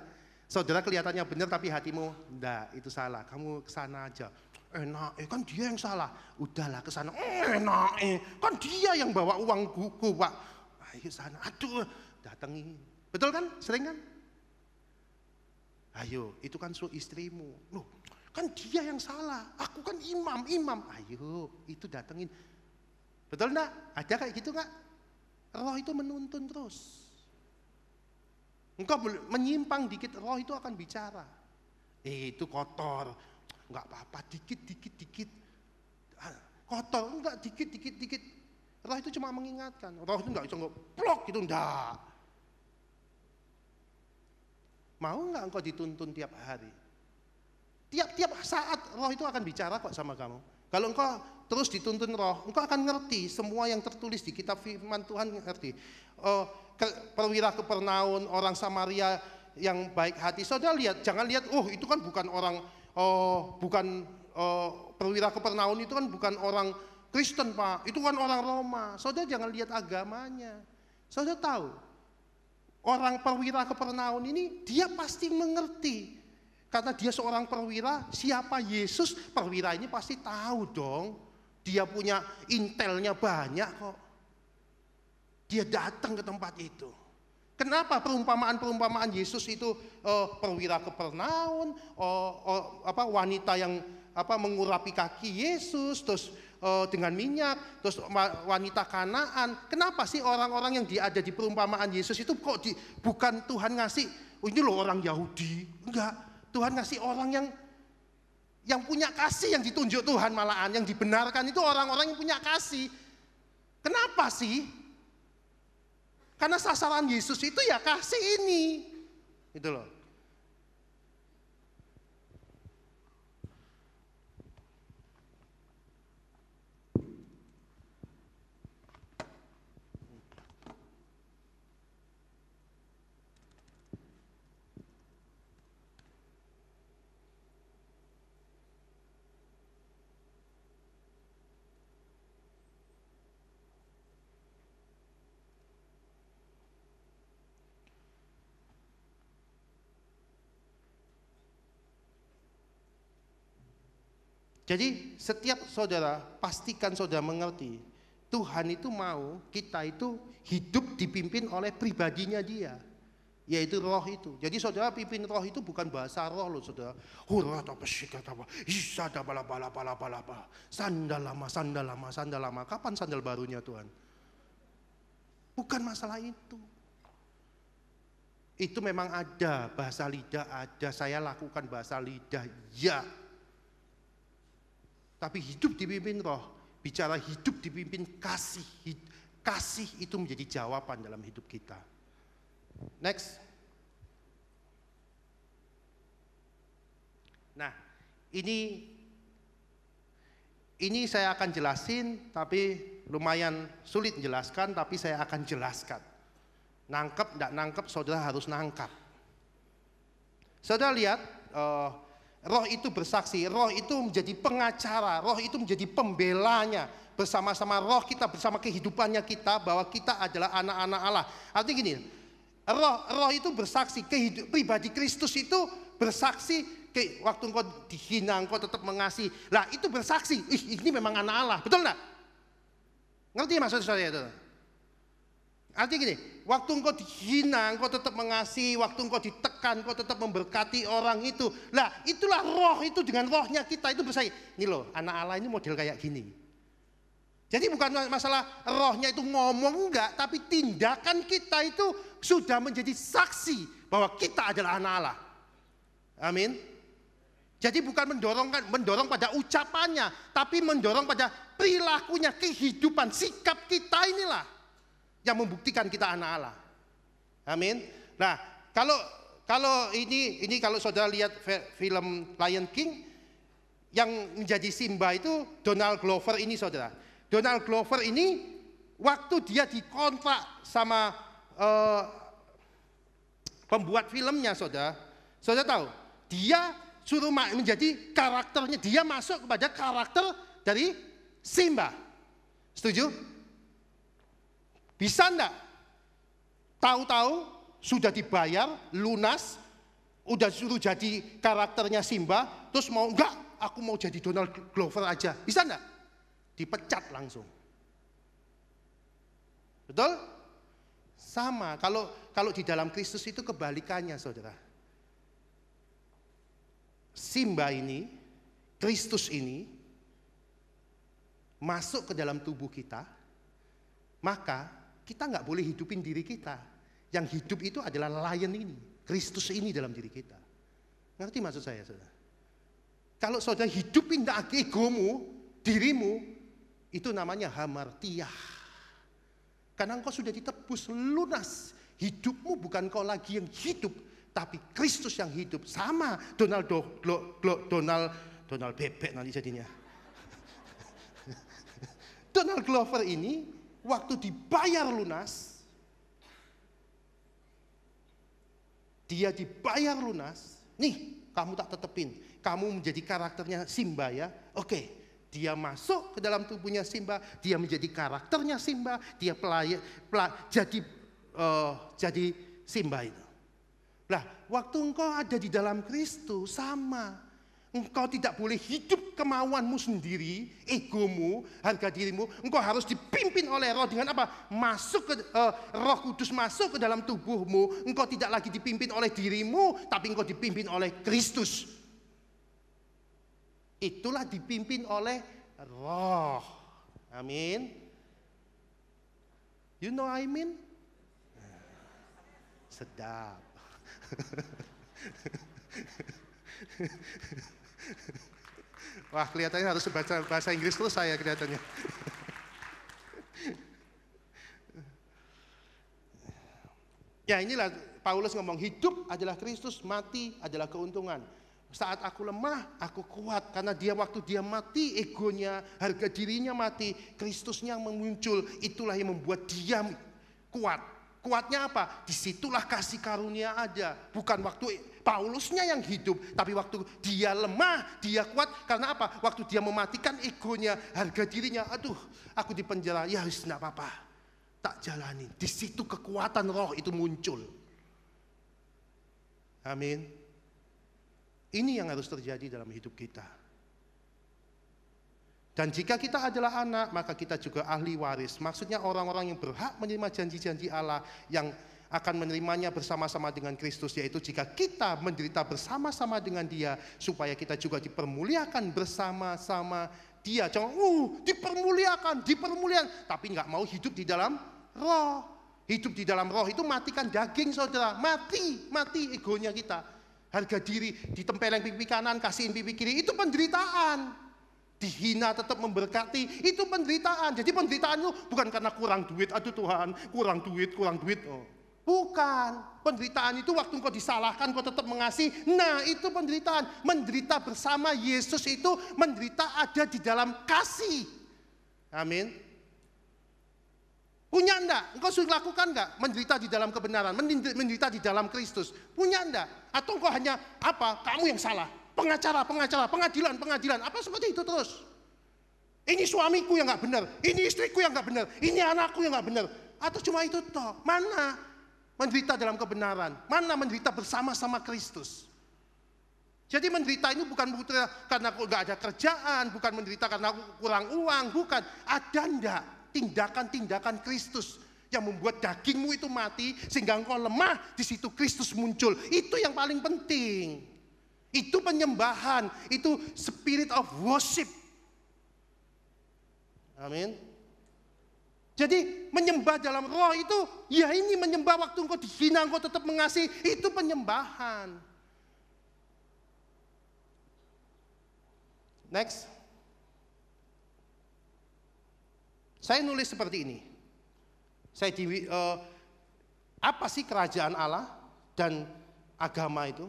kelihatannya benar tapi hatimu enggak, itu salah. Kamu kesana aja. Kan dia yang salah. Udahlah kesana. Kan dia yang bawa uang buku, Pak. Ayo sana. Aduh, datangi. Betul kan? Sering kan? Ayo, itu kan istrimu. Loh, kan dia yang salah, aku kan imam. Ayo, itu datengin. Betul enggak? Ada kayak gitu enggak? Roh itu menuntun terus. Engkau menyimpang dikit, roh itu akan bicara. Itu kotor. Enggak apa-apa, dikit. Kotor, enggak dikit. Roh itu cuma mengingatkan. Roh itu enggak bisa blok gitu, enggak. Mau enggak engkau dituntun tiap hari? Tiap saat roh itu akan bicara kok sama kamu. Kalau engkau terus dituntun roh, engkau akan ngerti semua yang tertulis di kitab firman Tuhan, ngerti. Perwira Kapernaum, orang Samaria yang baik hati. Saudara lihat, jangan lihat, itu kan bukan orang, perwira Kapernaum itu kan bukan orang Kristen, Pak. Itu kan orang Roma. Saudara jangan lihat agamanya. Saudara tahu, orang perwira Kapernaum ini dia pasti mengerti. Karena dia seorang perwira, siapa Yesus, perwira ini pasti tahu dong. Dia punya intelnya banyak kok. Dia datang ke tempat itu. Kenapa perumpamaan Yesus itu perwira Kapernaum, wanita yang mengurapi kaki Yesus, terus dengan minyak, terus wanita Kanaan. Kenapa sih orang-orang yang ada di perumpamaan Yesus itu kok bukan Tuhan ngasih, ini loh orang Yahudi, enggak. Tuhan ngasih orang yang punya kasih, yang ditunjuk Tuhan malahan, yang dibenarkan itu orang-orang yang punya kasih. Kenapa sih? Karena sasaran Yesus itu ya kasih ini. Gitu loh. Jadi setiap saudara, pastikan saudara mengerti, Tuhan itu mau kita itu hidup dipimpin oleh pribadinya dia, yaitu roh itu. Jadi saudara pimpin roh itu bukan bahasa roh loh saudara. Sandal lama. Kapan sandal barunya Tuhan? Bukan masalah itu. Itu memang ada, bahasa lidah ada, saya lakukan bahasa lidah, ya. Tapi hidup dipimpin roh, bicara hidup dipimpin kasih. Kasih itu menjadi jawaban dalam hidup kita. Next. Nah, ini saya akan jelasin, tapi lumayan sulit menjelaskan, tapi saya akan jelaskan. Nangkep, enggak nangkep, saudara harus nangkap. Saudara lihat, Roh itu bersaksi, roh itu menjadi pengacara, roh itu menjadi pembelanya. Bersama-sama roh kita, bersama kehidupannya kita, bahwa kita adalah anak-anak Allah. Artinya gini, roh itu bersaksi, pribadi Kristus itu bersaksi, waktu engkau dihina, engkau tetap mengasihi. Lah itu bersaksi, ini memang anak Allah, betul enggak? Ngerti maksud saya itu? Artinya gini, waktu engkau dihina, engkau tetap mengasihi, waktu engkau ditekan, engkau tetap memberkati orang itu. Lah, itulah roh itu, dengan rohnya kita itu bersaksi. Ini loh, anak Allah ini model kayak gini. Jadi bukan masalah rohnya itu ngomong enggak, tapi tindakan kita itu sudah menjadi saksi bahwa kita adalah anak Allah. Amin. Jadi bukan mendorong pada ucapannya, tapi mendorong pada perilakunya, kehidupan, sikap kita inilah yang membuktikan kita anak Allah. Amin. Nah, kalau ini kalau saudara lihat film Lion King, yang menjadi Simba itu Donald Glover ini, saudara. Donald Glover ini waktu dia dikontrak sama pembuat filmnya, saudara tahu, dia suruh menjadi karakternya, dia masuk kepada karakter dari Simba. Setuju? Bisa enggak? Tahu-tahu sudah dibayar, lunas, udah suruh jadi karakternya Simba, terus mau enggak, aku mau jadi Donald Glover aja. Bisa enggak? Dipecat langsung. Betul? Sama, kalau di dalam Kristus itu kebalikannya, saudara. Simba ini, Kristus ini, masuk ke dalam tubuh kita, maka kita nggak boleh hidupin diri kita. Yang hidup itu adalah lion ini, Kristus ini dalam diri kita. Ngerti maksud saya, saudara? Kalau saudara hidupin egomu, dirimu, itu namanya hamartiah. Karena engkau sudah ditebus lunas. Hidupmu bukan kau lagi yang hidup, tapi Kristus yang hidup. Sama Donald bebek nanti jadinya. Donald Glover ini waktu dibayar lunas, dia dibayar lunas, nih kamu tak tetepin, kamu menjadi karakternya Simba ya, oke. Dia masuk ke dalam tubuhnya Simba, dia menjadi karakternya Simba, dia jadi Simba itu. Lah, waktu engkau ada di dalam Kristus sama. Engkau tidak boleh hidup kemauanmu sendiri, egomu, harga dirimu. Engkau harus dipimpin oleh roh dengan apa? Masuk ke Roh Kudus masuk ke dalam tubuhmu. Engkau tidak lagi dipimpin oleh dirimu, tapi engkau dipimpin oleh Kristus. Itulah dipimpin oleh roh. Amin. You know what I mean? Sedap. Wah, kelihatannya harus baca bahasa Inggris terus saya kelihatannya. Ya, inilah Paulus ngomong, hidup adalah Kristus, mati adalah keuntungan. Saat aku lemah, aku kuat. Karena dia waktu dia mati, egonya, harga dirinya mati, Kristusnya muncul. Itulah yang membuat dia kuat. Kuatnya apa? Disitulah kasih karunia ada. Bukan waktu Paulusnya yang hidup, tapi waktu dia lemah, dia kuat. Karena apa? Waktu dia mematikan egonya, harga dirinya, aduh, aku di penjara, ya wis enggak apa-apa, tak jalani. Di situ kekuatan roh itu muncul. Amin. Ini yang harus terjadi dalam hidup kita. Dan jika kita adalah anak, maka kita juga ahli waris. Maksudnya orang-orang yang berhak menerima janji-janji Allah, yang akan menerimanya bersama-sama dengan Kristus, yaitu jika kita menderita bersama-sama dengan Dia, supaya kita juga dipermuliakan bersama-sama Dia. Jangan dipermuliakan, tapi nggak mau hidup di dalam roh. Hidup di dalam roh itu matikan daging, saudara. Mati egonya kita. Harga diri, ditempeleng pipi kanan, kasihin pipi kiri, itu penderitaan. Dihina tetap memberkati, itu penderitaan. Jadi penderitaan itu bukan karena kurang duit, aduh Tuhan, kurang duit. Oh. Bukan. Penderitaan itu waktu engkau disalahkan, engkau tetap mengasihi. Nah, itu penderitaan. Menderita bersama Yesus itu menderita ada di dalam kasih. Amin. Punya enggak? Engkau sudah lakukan enggak? Menderita di dalam kebenaran, menderita di dalam Kristus. Punya enggak? Atau engkau hanya apa? Kamu yang salah. pengacara, pengadilan, apa seperti itu terus. Ini suamiku yang nggak benar, ini istriku yang nggak benar, ini anakku yang nggak benar. Atau cuma itu toh? Mana menderita dalam kebenaran? Mana menderita bersama-sama Kristus? Jadi menderita ini bukan karena nggak ada kerjaan, bukan menderita karena kurang uang, bukan. Ada ndak tindakan-tindakan Kristus yang membuat dagingmu itu mati sehingga engkau lemah, di situ Kristus muncul. Itu yang paling penting. Itu penyembahan, itu spirit of worship. Amin. Jadi menyembah dalam roh itu, ya ini menyembah waktu engkau dihina, engkau tetap mengasihi, itu penyembahan. Next. Saya nulis seperti ini. Apa sih kerajaan Allah dan agama itu?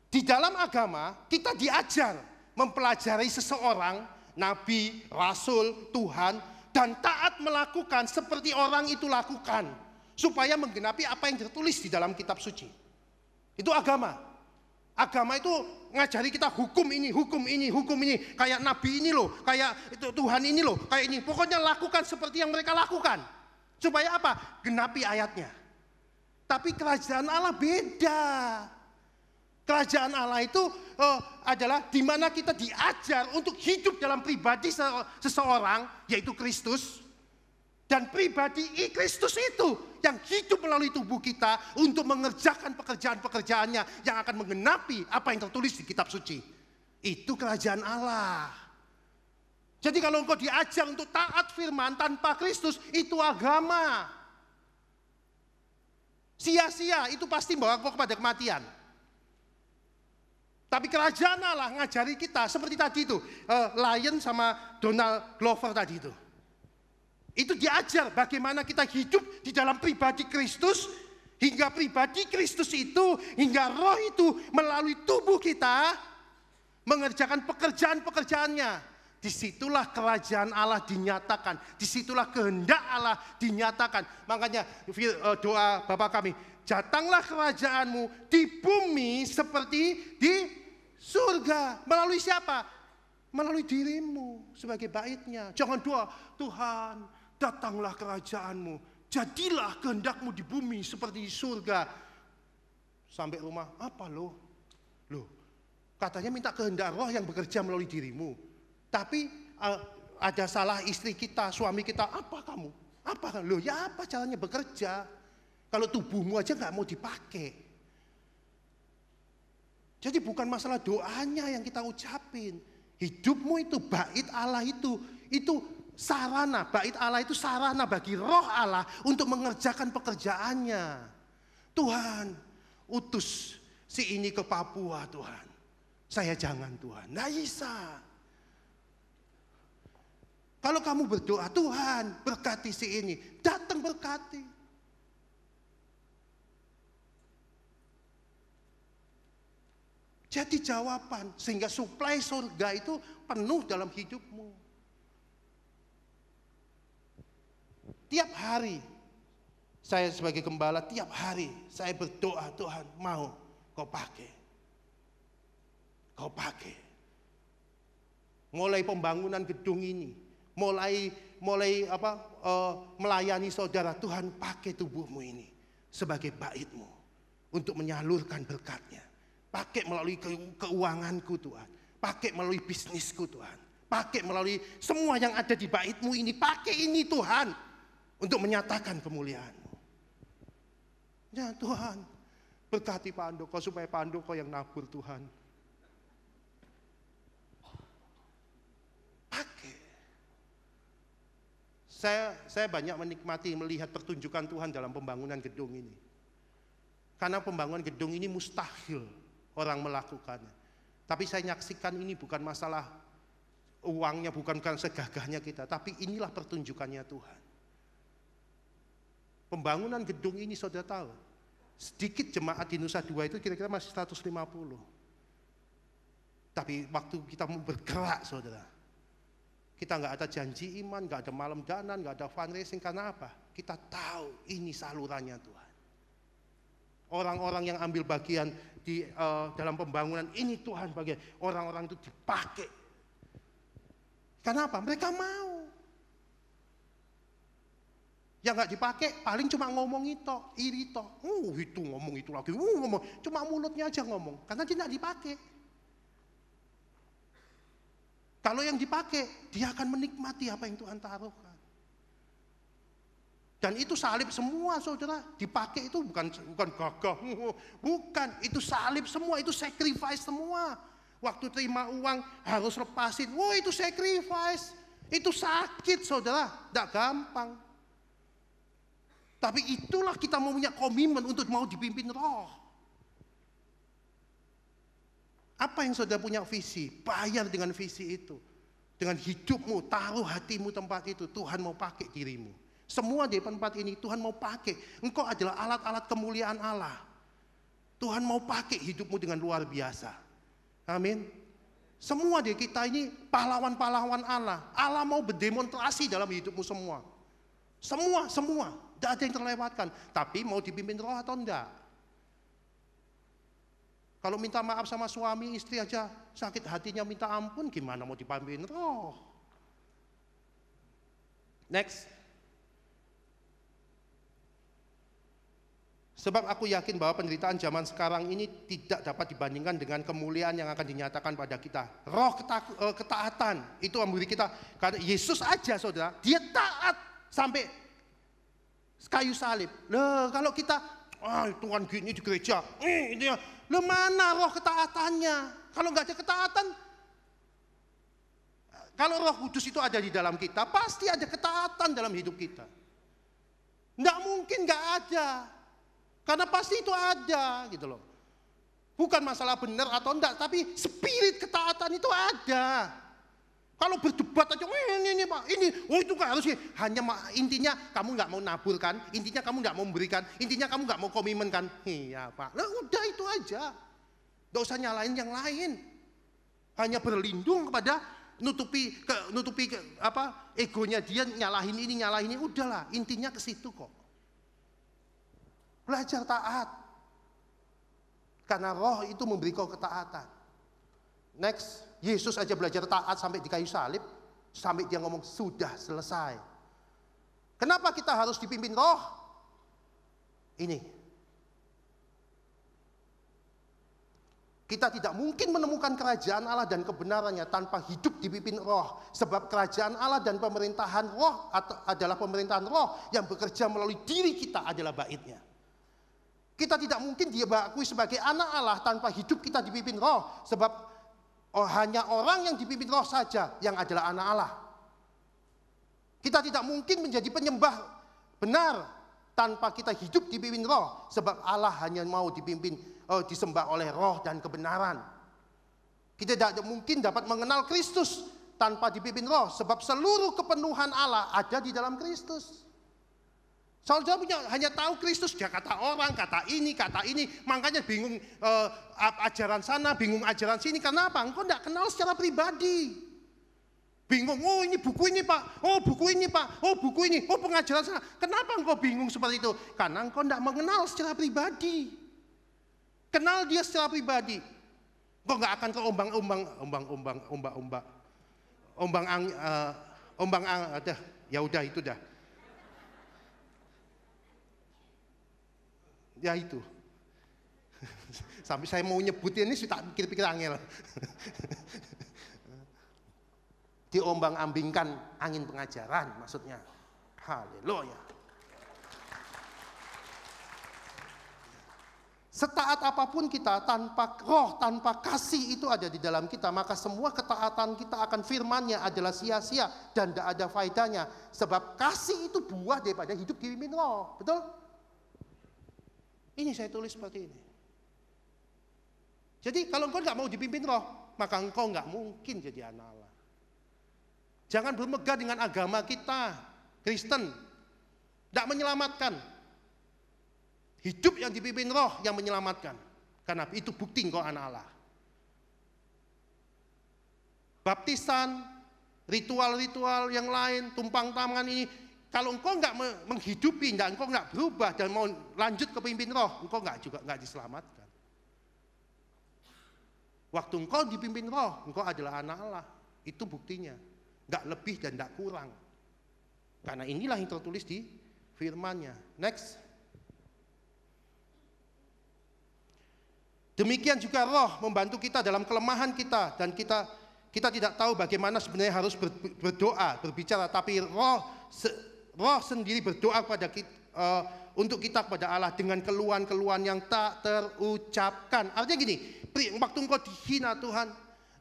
Di dalam agama kita diajar mempelajari seseorang, nabi, rasul, Tuhan, dan taat melakukan seperti orang itu lakukan, supaya menggenapi apa yang tertulis di dalam kitab suci. Itu agama. Agama itu ngajari kita hukum ini, hukum ini, hukum ini. Kayak nabi ini loh, kayak itu Tuhan ini loh, kayak ini. Pokoknya lakukan seperti yang mereka lakukan. Supaya apa? Genapi ayatnya. Tapi kerajaan Allah beda. Kerajaan Allah itu adalah di mana kita diajar untuk hidup dalam pribadi seseorang, yaitu Kristus. Dan pribadi Kristus itu yang hidup melalui tubuh kita untuk mengerjakan pekerjaan-pekerjaannya yang akan menggenapi apa yang tertulis di kitab suci. Itu kerajaan Allah. Jadi kalau engkau diajar untuk taat firman tanpa Kristus, itu agama. Sia-sia, itu pasti membawa engkau kepada kematian. Tapi kerajaan Allah ngajari kita seperti tadi itu, Lion sama Donald Glover tadi itu. Itu diajar bagaimana kita hidup di dalam pribadi Kristus, hingga pribadi Kristus itu, hingga roh itu melalui tubuh kita mengerjakan pekerjaan-pekerjaannya. Disitulah kerajaan Allah dinyatakan, disitulah kehendak Allah dinyatakan. Makanya doa Bapa kami, datanglah kerajaanmu di bumi seperti di surga. Melalui siapa? Melalui dirimu sebagai baitnya. Jangan doa, Tuhan datanglah kerajaanmu, jadilah kehendakmu di bumi seperti di surga. Sampai rumah, apa loh? Katanya minta kehendak roh yang bekerja melalui dirimu. Tapi ada salah istri kita, suami kita, apa kamu? Apa? Loh ya apa caranya bekerja? Kalau tubuhmu aja nggak mau dipakai. Jadi bukan masalah doanya yang kita ucapin. Hidupmu itu bait Allah itu sarana, bait Allah itu sarana bagi roh Allah untuk mengerjakan pekerjaannya. Tuhan, utus si ini ke Papua Tuhan. Saya jangan Tuhan, nggak bisa. Kalau kamu berdoa, Tuhan berkati si ini, datang berkati. Jadi jawaban, sehingga suplai surga itu penuh dalam hidupmu. Tiap hari, saya sebagai gembala, tiap hari saya berdoa, Tuhan mau kau pakai. Kau pakai. Mulai pembangunan gedung ini, mulai melayani saudara, Tuhan pakai tubuhmu ini sebagai baitmu untuk menyalurkan berkatnya. Pakai melalui keuanganku Tuhan, pakai melalui bisnisku Tuhan, pakai melalui semua yang ada di baitmu ini, pakai ini Tuhan untuk menyatakan kemuliaan-Mu. Ya Tuhan, berkati Pak Andoko supaya Pak Andoko yang nabur Tuhan. Saya banyak menikmati melihat pertunjukan Tuhan dalam pembangunan gedung ini. Karena pembangunan gedung ini mustahil orang melakukannya. Tapi saya nyaksikan ini bukan masalah uangnya, bukan segagahnya kita. Tapi inilah pertunjukannya Tuhan. Pembangunan gedung ini saudara tahu, sedikit jemaat di Nusa Dua itu kira-kira masih 150. Tapi waktu kita mau bergerak saudara, kita nggak ada janji iman, nggak ada malam danan, nggak ada fundraising. Karena apa? Kita tahu ini salurannya Tuhan. Orang-orang yang ambil bagian di dalam pembangunan ini Tuhan bagian. Orang-orang itu dipakai. Kenapa? Mereka mau. Yang nggak dipakai paling cuma ngomong itu, iri itu. Itu ngomong itu lagi. Ngomong. Cuma mulutnya aja ngomong. Karena dia nggak dipakai. Kalau yang dipakai, dia akan menikmati apa yang Tuhan taruhkan. Dan itu salib semua, saudara. Dipakai itu bukan gagah, bukan. Itu salib semua, itu sacrifice semua. Waktu terima uang harus lepasin. Itu sacrifice. Itu sakit, saudara. Tidak gampang. Tapi itulah kita mau punya komitmen untuk mau dipimpin Roh. Apa yang saudara punya visi? Bayar dengan visi itu. Dengan hidupmu, taruh hatimu tempat itu. Tuhan mau pakai dirimu. Semua di tempat ini Tuhan mau pakai. Engkau adalah alat-alat kemuliaan Allah. Tuhan mau pakai hidupmu dengan luar biasa. Amin. Semua di kita ini pahlawan-pahlawan Allah. Allah mau berdemonstrasi dalam hidupmu semua. Semua. Tidak ada yang terlewatkan. Tapi mau dipimpin Roh atau enggak? Kalau minta maaf sama suami, istri aja sakit hatinya minta ampun, gimana mau dipimpin Roh? Next. Sebab aku yakin bahwa penderitaan zaman sekarang ini tidak dapat dibandingkan dengan kemuliaan yang akan dinyatakan pada kita. Roh ketaatan itu memberi kita, karena Yesus aja saudara, dia taat sampai kayu salib. Loh, kalau kita, Tuhan gini di gereja, ini ya. Loh, mana roh ketaatannya? Kalau nggak ada ketaatan, kalau Roh Kudus itu ada di dalam kita, pasti ada ketaatan dalam hidup kita. Nggak mungkin nggak ada, karena pasti itu ada, gitu loh. Bukan masalah benar atau enggak, tapi spirit ketaatan itu ada. Kalau berdebat aja, ini Pak, ini, itu nggak harus. Hanya intinya kamu nggak mau naburkan, intinya kamu nggak mau memberikan, intinya kamu nggak mau komitmen kan? Iya Pak, nah udah itu aja. Nggak usah nyalain yang lain. Hanya berlindung kepada nutupi egonya dia, nyalahin ini, udahlah. Intinya ke situ kok. Belajar taat, karena Roh itu memberi kau ketaatan. Next. Yesus aja belajar taat sampai di kayu salib, sampai dia ngomong sudah selesai. Kenapa kita harus dipimpin Roh? Ini. Kita tidak mungkin menemukan kerajaan Allah dan kebenarannya tanpa hidup dipimpin Roh. Sebab kerajaan Allah dan pemerintahan Roh adalah pemerintahan Roh yang bekerja melalui diri kita adalah baitnya. Kita tidak mungkin diakui sebagai anak Allah tanpa hidup kita dipimpin Roh. Sebab hanya orang yang dipimpin Roh saja yang adalah anak Allah. Kita tidak mungkin menjadi penyembah benar tanpa kita hidup dipimpin Roh. Sebab Allah hanya mau disembah oleh Roh dan kebenaran. Kita tidak mungkin dapat mengenal Kristus tanpa dipimpin Roh. Sebab seluruh kepenuhan Allah ada di dalam Kristus. Saudara hanya tahu Kristus, dia kata orang, kata ini, makanya bingung ajaran sana, bingung ajaran sini. Kenapa? Engkau tidak kenal secara pribadi. Bingung, ini buku ini Pak, buku ini Pak, buku ini, pengajaran sana. Kenapa engkau bingung seperti itu? Karena engkau tidak mengenal secara pribadi. Kenal dia secara pribadi. Engkau nggak akan ke ya udah itu dah. Ya itu. Sampai saya mau nyebutin ini sudah pikir-pikir angel. Diombang-ambingkan angin pengajaran maksudnya. Haleluya. Setaat apapun kita, tanpa Roh, tanpa kasih itu ada di dalam kita, maka semua ketaatan kita akan firman-Nya adalah sia-sia dan tidak ada faedahnya. Sebab kasih itu buah daripada hidup dipimpin Roh. Betul? Ini saya tulis seperti ini. Jadi kalau engkau nggak mau dipimpin Roh, maka engkau nggak mungkin jadi anak Allah. Jangan bermegah dengan agama kita, Kristen. Tidak menyelamatkan. Hidup yang dipimpin Roh yang menyelamatkan. Karena itu bukti engkau anak Allah. Baptisan, ritual-ritual yang lain, tumpang tangan ini, kalau engkau nggak menghidupi, engkau nggak berubah dan mau lanjut ke pimpin roh, engkau nggak diselamatkan. Waktu engkau dipimpin roh, engkau adalah anak Allah. Itu buktinya. Nggak lebih dan nggak kurang. Karena inilah yang tertulis di firman-Nya. Next. Demikian juga roh membantu kita dalam kelemahan kita. Dan kita tidak tahu bagaimana sebenarnya harus berdoa, berbicara. Tapi roh sendiri berdoa kepada kita, untuk kita kepada Allah dengan keluhan-keluhan yang tak terucapkan. Artinya gini, waktu engkau dihina Tuhan,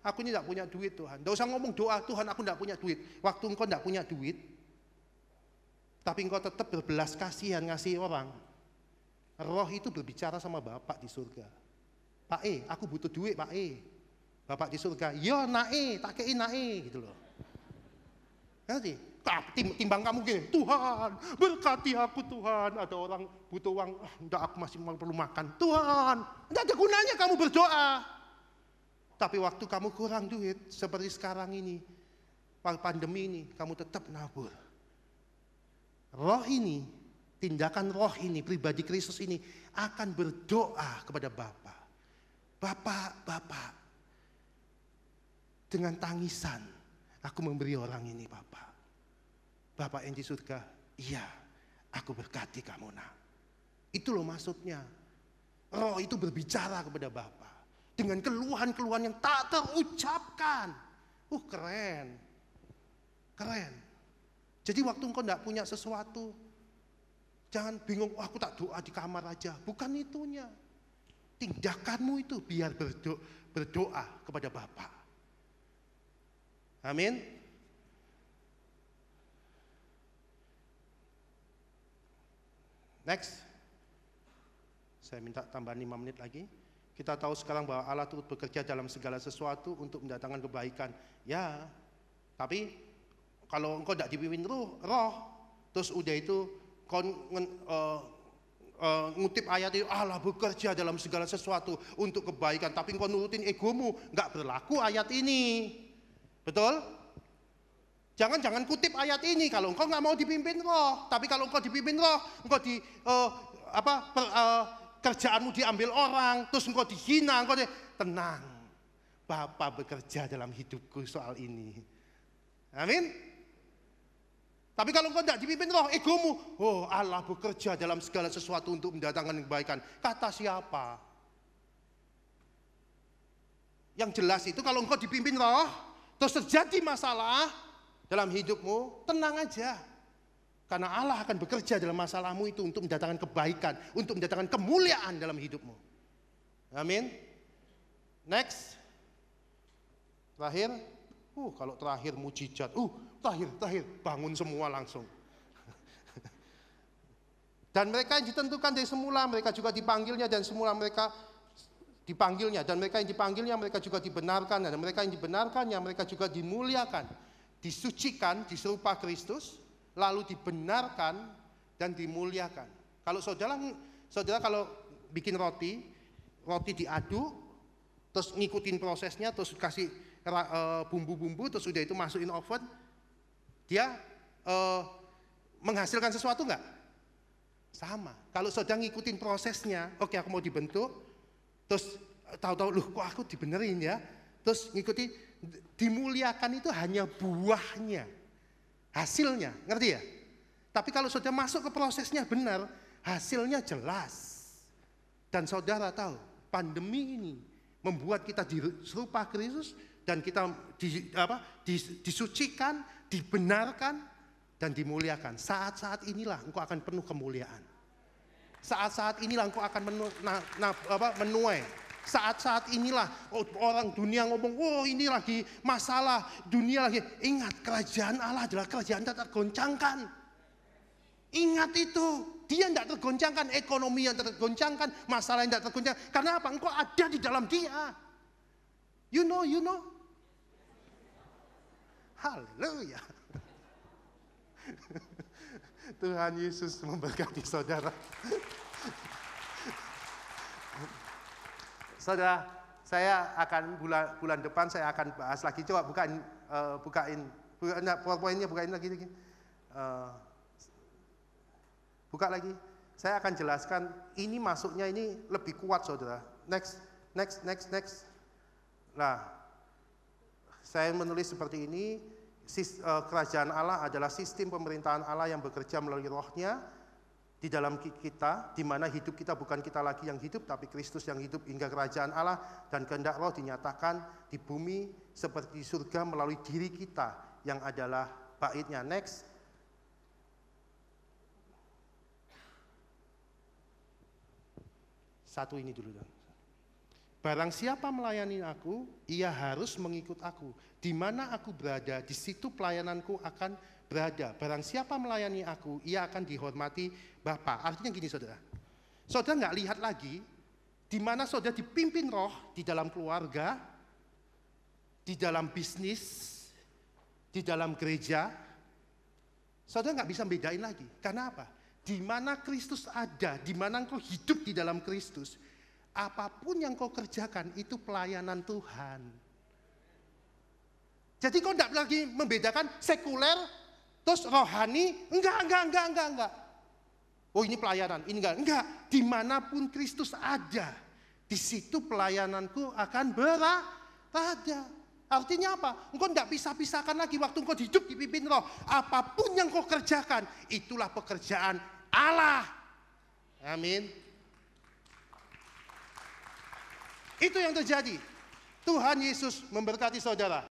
aku ini tidak punya duit Tuhan. Tidak usah ngomong doa, Tuhan aku tidak punya duit. Waktu engkau tidak punya duit, tapi engkau tetap berbelas kasihan ngasih orang. Roh itu berbicara sama Bapak di surga. Pak aku butuh duit Pak Bapak di surga, yo nae, tak kei nae gitu loh. Nanti timbang kamu gini, Tuhan berkati aku Tuhan. Ada orang butuh uang, enggak aku masih perlu makan. Tuhan, enggak ada gunanya kamu berdoa. Tapi waktu kamu kurang duit, seperti sekarang ini, pandemi ini, kamu tetap nabur. Roh ini, tindakan roh ini, pribadi Kristus ini akan berdoa kepada Bapa. Bapak, dengan tangisan, aku memberi orang ini Bapak. Bapak yang di surga, iya, aku berkati kamu nak. Itu loh maksudnya. Roh itu berbicara kepada Bapa dengan keluhan-keluhan yang tak terucapkan. Keren. Jadi waktu engkau tidak punya sesuatu, jangan bingung, aku tak doa di kamar aja. Bukan itunya. Tindakanmu itu biar berdoa kepada Bapa. Amin. Next. Saya minta tambahan 5 menit lagi. Kita tahu sekarang bahwa Allah turut bekerja dalam segala sesuatu untuk mendatangkan kebaikan. Ya, tapi kalau engkau tidak dipimpin roh, terus udah itu kau ngutip ayat itu, Allah bekerja dalam segala sesuatu untuk kebaikan, tapi engkau nurutin egomu, nggak berlaku ayat ini. Betul? Jangan kutip ayat ini kalau engkau nggak mau dipimpin roh. Tapi kalau engkau dipimpin roh, engkau kerjaanmu diambil orang, terus engkau dihina, tenang. Bapa bekerja dalam hidupku soal ini. Amin. Tapi kalau engkau tidak dipimpin roh, egomu, Allah bekerja dalam segala sesuatu untuk mendatangkan kebaikan. Kata siapa? Yang jelas itu kalau engkau dipimpin roh, terus terjadi masalah dalam hidupmu, tenang aja. Karena Allah akan bekerja dalam masalahmu itu untuk mendatangkan kebaikan, untuk mendatangkan kemuliaan dalam hidupmu. Amin. Next. Terakhir. Kalau terakhir mujizat, terakhir bangun semua langsung. Dan mereka yang ditentukan dari semula, mereka juga dipanggilnya dan semula mereka dipanggilnya, dan mereka yang dipanggilnya mereka juga dibenarkan, dan mereka yang dibenarkannya mereka juga dimuliakan, disucikan, diserupa Kristus, lalu dibenarkan dan dimuliakan. Kalau saudara kalau bikin roti diaduk, terus ngikutin prosesnya, terus kasih bumbu-bumbu, terus udah itu masukin oven, dia menghasilkan sesuatu enggak? Sama. Kalau saudara ngikutin prosesnya, oke aku mau dibentuk, terus tahu-tahu kok aku dibenerin ya, terus ngikuti, dimuliakan itu hanya buahnya, hasilnya, ngerti ya? Tapi kalau saudara masuk ke prosesnya benar, hasilnya jelas. Dan saudara tahu, pandemi ini membuat kita serupa Kristus, dan kita disucikan, dibenarkan, dan dimuliakan. Saat-saat inilah engkau akan penuh kemuliaan. Saat-saat inilah engkau akan menuai. Saat-saat inilah orang dunia ngomong, ini lagi masalah, dunia lagi. Ingat, kerajaan Allah adalah kerajaan tak tergoncangkan. Ingat itu, dia tidak tergoncangkan, ekonomi yang tergoncangkan, masalah yang tidak tergoncangkan. Karena apa? Engkau ada di dalam dia. You know. Haleluya. Tuhan Yesus memberkati saudara. Saudara, saya akan bulan depan saya akan bahas lagi. Coba bukain PowerPoint-nya, bukain lagi. Buka lagi. Saya akan jelaskan, ini masuknya ini lebih kuat saudara. Next. Nah, saya menulis seperti ini, kerajaan Allah adalah sistem pemerintahan Allah yang bekerja melalui rohnya di dalam kita, di mana hidup kita bukan kita lagi yang hidup, tapi Kristus yang hidup, hingga kerajaan Allah dan kehendak roh dinyatakan di bumi seperti di surga melalui diri kita yang adalah baitnya. Next. Satu ini dulu. Barang siapa melayani aku, ia harus mengikut aku. Di mana aku berada, di situ pelayananku akan berada. Barang siapa melayani aku, ia akan dihormati Bapa. Artinya gini saudara. Saudara nggak lihat lagi, di mana saudara dipimpin roh di dalam keluarga, di dalam bisnis, di dalam gereja. Saudara nggak bisa bedain lagi. Karena apa? Di mana Kristus ada, di mana engkau hidup di dalam Kristus, apapun yang kau kerjakan itu pelayanan Tuhan. Jadi kau tidak lagi membedakan sekuler, terus rohani, enggak. Oh ini pelayanan, ini enggak. Dimanapun Kristus ada, di situ pelayananku akan berada. Artinya apa? Engkau tidak pisah-pisahkan lagi waktu engkau hidup dipimpin roh. Apapun yang kau kerjakan, itulah pekerjaan Allah. Amin. Itu yang terjadi. Tuhan Yesus memberkati saudara.